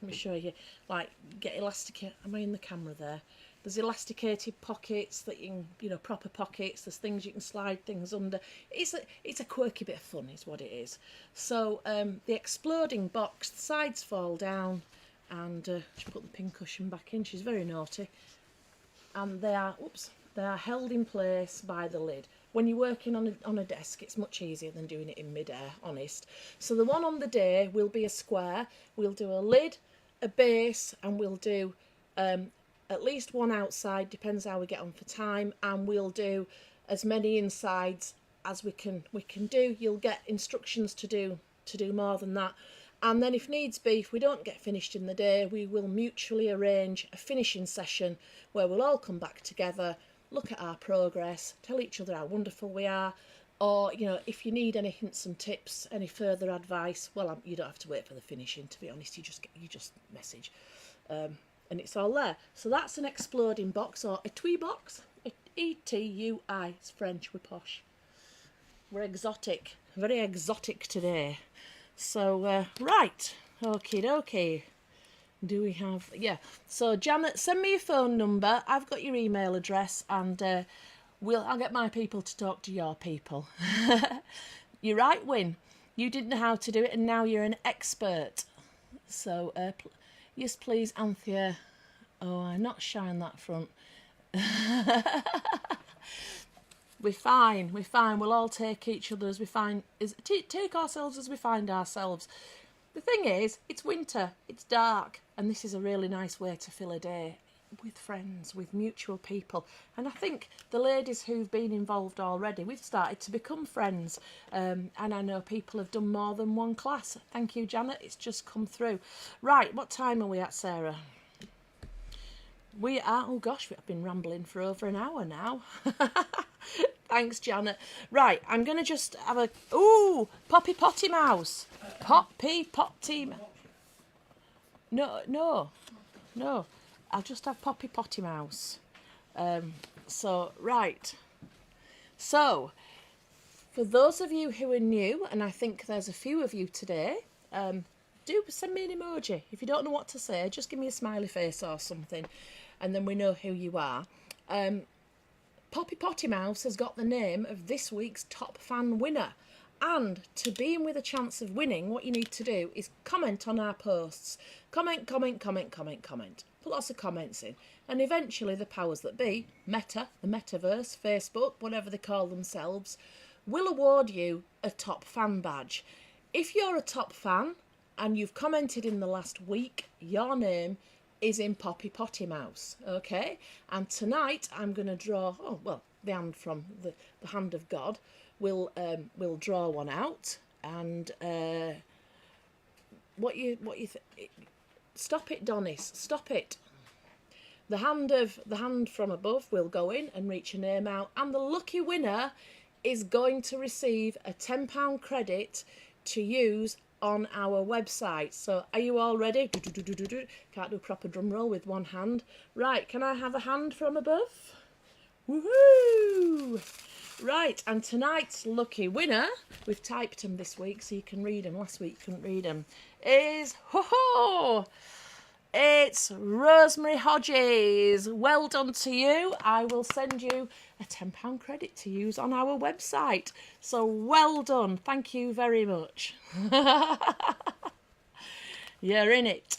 me show you. Like, get elastic. Am I in the camera there? There's elasticated pockets that you can, you know, proper pockets. There's things you can slide things under. It's a quirky bit of fun, is what it is. So the exploding box, the sides fall down, and she put the pin cushion back in. She's very naughty, and they are held in place by the lid. When you're working on a desk, it's much easier than doing it in mid-air, honest. So the one on the day will be a square. We'll do a lid, a base, and we'll do at least one outside, depends how we get on for time, and we'll do as many insides as we can do. You'll get instructions to do more than that. And then if needs be, if we don't get finished in the day, we will mutually arrange a finishing session where we'll all come back together, look at our progress, tell each other how wonderful we are, or, you know, if you need any hints and tips, any further advice, well, you don't have to wait for the finishing, to be honest. You just message, and it's all there. So that's an exploding box, or a twee box, E-T-U-I. It's French. We're posh. We're exotic, very exotic today. So right, okie dokie. Do we have, yeah, so Janet, send me your phone number, I've got your email address, and I'll get my people to talk to your people. You're right, Win, you didn't know how to do it, and now you're an expert. So yes please, Anthea. Oh, I'm not shy on that front. We're fine, we'll all take each other as we find, take ourselves as we find ourselves. The thing is, it's winter, it's dark, and this is a really nice way to fill a day with friends, with mutual people. And I think the ladies who've been involved already, we've started to become friends. And I know people have done more than one class. Thank you, Janet, it's just come through. Right, what time are we at, Sarah? We are, oh gosh, I've been rambling for over an hour now. Thanks, Janet. Right, I'm going to just have a... Ooh, Poppy Potty Mouse. Poppy Potty... No. I'll just have Poppy Potty Mouse. So, right. So, for those of you who are new, and I think there's a few of you today, do send me an emoji. If you don't know what to say, just give me a smiley face or something, and then we know who you are. Poppy Potty Mouse has got the name of this week's top fan winner. And to be in with a chance of winning, what you need to do is comment on our posts. Comment. Put lots of comments in. And eventually the powers that be, Meta, the Metaverse, Facebook, whatever they call themselves, will award you a top fan badge. If you're a top fan and you've commented in the last week, your name is in Poppy Potty Mouse, okay? And tonight I'm going to draw, the hand from the hand of God, we'll draw one out, and stop it, Donis, stop it. The hand from above will go in and reach a name out, and the lucky winner is going to receive a £10 credit to use on our website. So are you all ready? Can't do a proper drum roll with one hand. Right, can I have a hand from above? Woohoo! Right, and tonight's lucky winner, we've typed them this week so you can read them, last week you couldn't read them, is, it's Rosemary Hodges. Well done to you. I will send you a £10 credit to use on our website. So well done. Thank you very much. You're in it.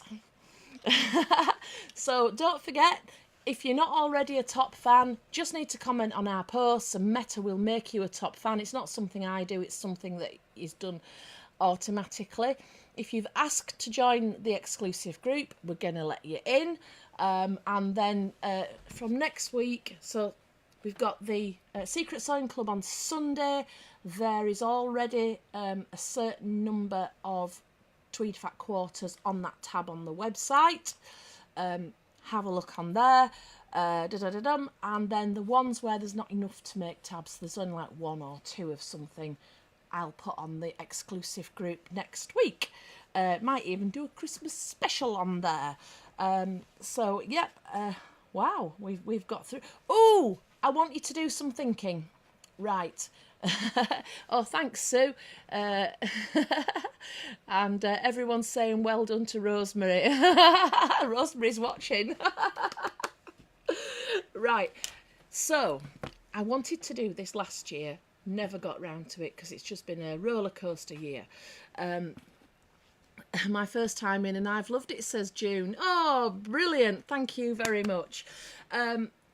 So don't forget, if you're not already a top fan, just need to comment on our posts and Meta will make you a top fan. It's not something I do, it's something that is done automatically. If you've asked to join the exclusive group, we're going to let you in. And then from next week, so we've got the Secret Sewing Club on Sunday. There is already a certain number of Tweed Fat Quarters on that tab on the website. Have a look on there. And then the ones where there's not enough to make tabs, there's only like one or two of something, I'll put on the exclusive group next week. Might even do a Christmas special on there. So, yep. Wow, we've got through. Oh, I want you to do some thinking. Right. Oh, thanks, Sue. And everyone's saying well done to Rosemary. Rosemary's watching. Right. So, I wanted to do this last year. Never got round to it because it's just been a roller coaster year. My first time in, and I've loved it, says June. Oh, brilliant. Thank you very much.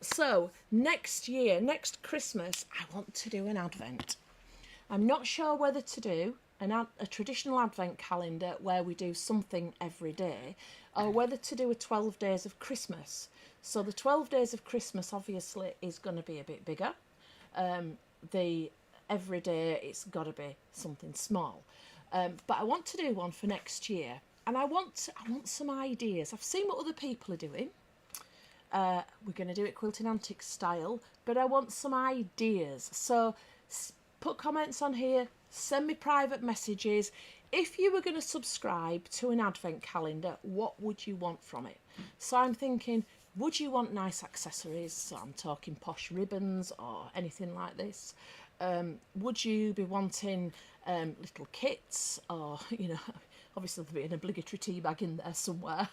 So, next year, next Christmas, I want to do an Advent. I'm not sure whether to do a traditional Advent calendar where we do something every day, or whether to do a 12 days of Christmas. So the 12 days of Christmas obviously is going to be a bit bigger. The every day it's got to be something small. But I want to do one for next year, and I want some ideas. I've seen what other people are doing. We're going to do it Quilting Antics style, but I want some ideas. So put comments on here, send me private messages. If you were going to subscribe to an Advent calendar, what would you want from it? So I'm thinking, would you want nice accessories? So I'm talking posh ribbons or anything like this. Would you be wanting little kits, or, you know, obviously there'll be an obligatory tea bag in there somewhere.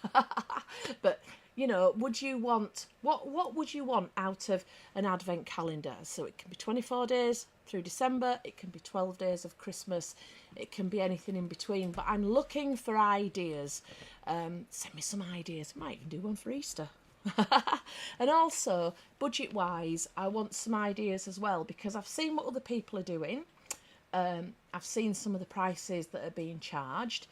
But, you know, would you want, what would you want out of an Advent calendar? So it can be 24 days through December, it can be 12 days of Christmas, it can be anything in between. But I'm looking for ideas. Send me some ideas. I might even do one for Easter. And also, budget-wise, I want some ideas as well, because I've seen what other people are doing. I've seen some of the prices that are being charged,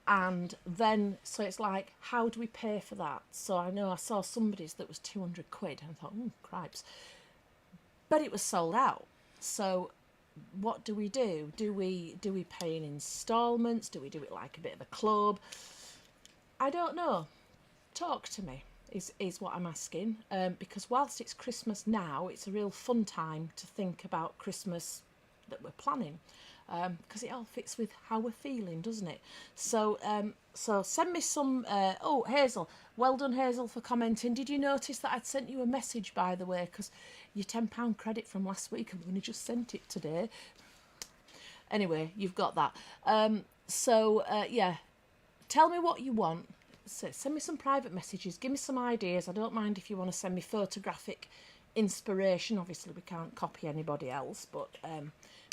and then so it's like, how do we pay for that? So I know I saw somebody's that was 200 quid, and I thought, cripes, but it was sold out. So what do we do? Do we pay in instalments? Do we do it like a bit of a club? I don't know. Talk to me is what I'm asking, because whilst it's Christmas now, it's a real fun time to think about Christmas that we're planning, because it all fits with how we're feeling, doesn't it? So so send me some. Oh, Hazel, well done, Hazel, for commenting. Did you notice that I'd sent you a message, by the way, because your £10 credit from last week, I've only just sent it today. Anyway, you've got that. Yeah, tell me what you want. So send me some private messages, give me some ideas. I don't mind if you want to send me photographic inspiration. Obviously we can't copy anybody else, but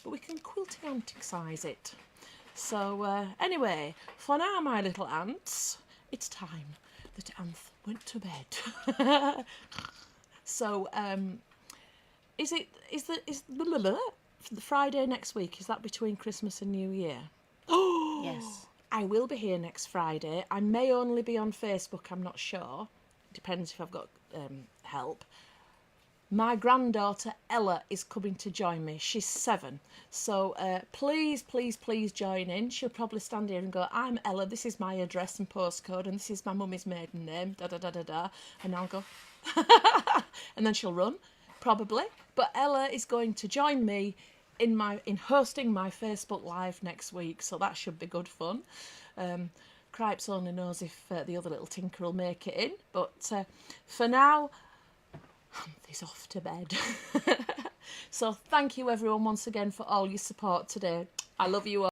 we can quilting antics it. So anyway, for now, my little ants, it's time that Anth went to bed. So is the Friday next week, is that between Christmas and New Year? Oh Yes. I will be here next Friday. I may only be on Facebook, I'm not sure. Depends if I've got help. My granddaughter Ella is coming to join me. She's 7. So please, please, please join in. She'll probably stand here and go, I'm Ella, this is my address and postcode, and this is my mummy's maiden name, da-da-da-da-da. And I'll go, and then she'll run, probably. But Ella is going to join me in hosting my Facebook Live next week, so that should be good fun. Cripes only knows if the other little tinker will make it in, but for now, he's off to bed. So thank you everyone once again for all your support today. I love you all.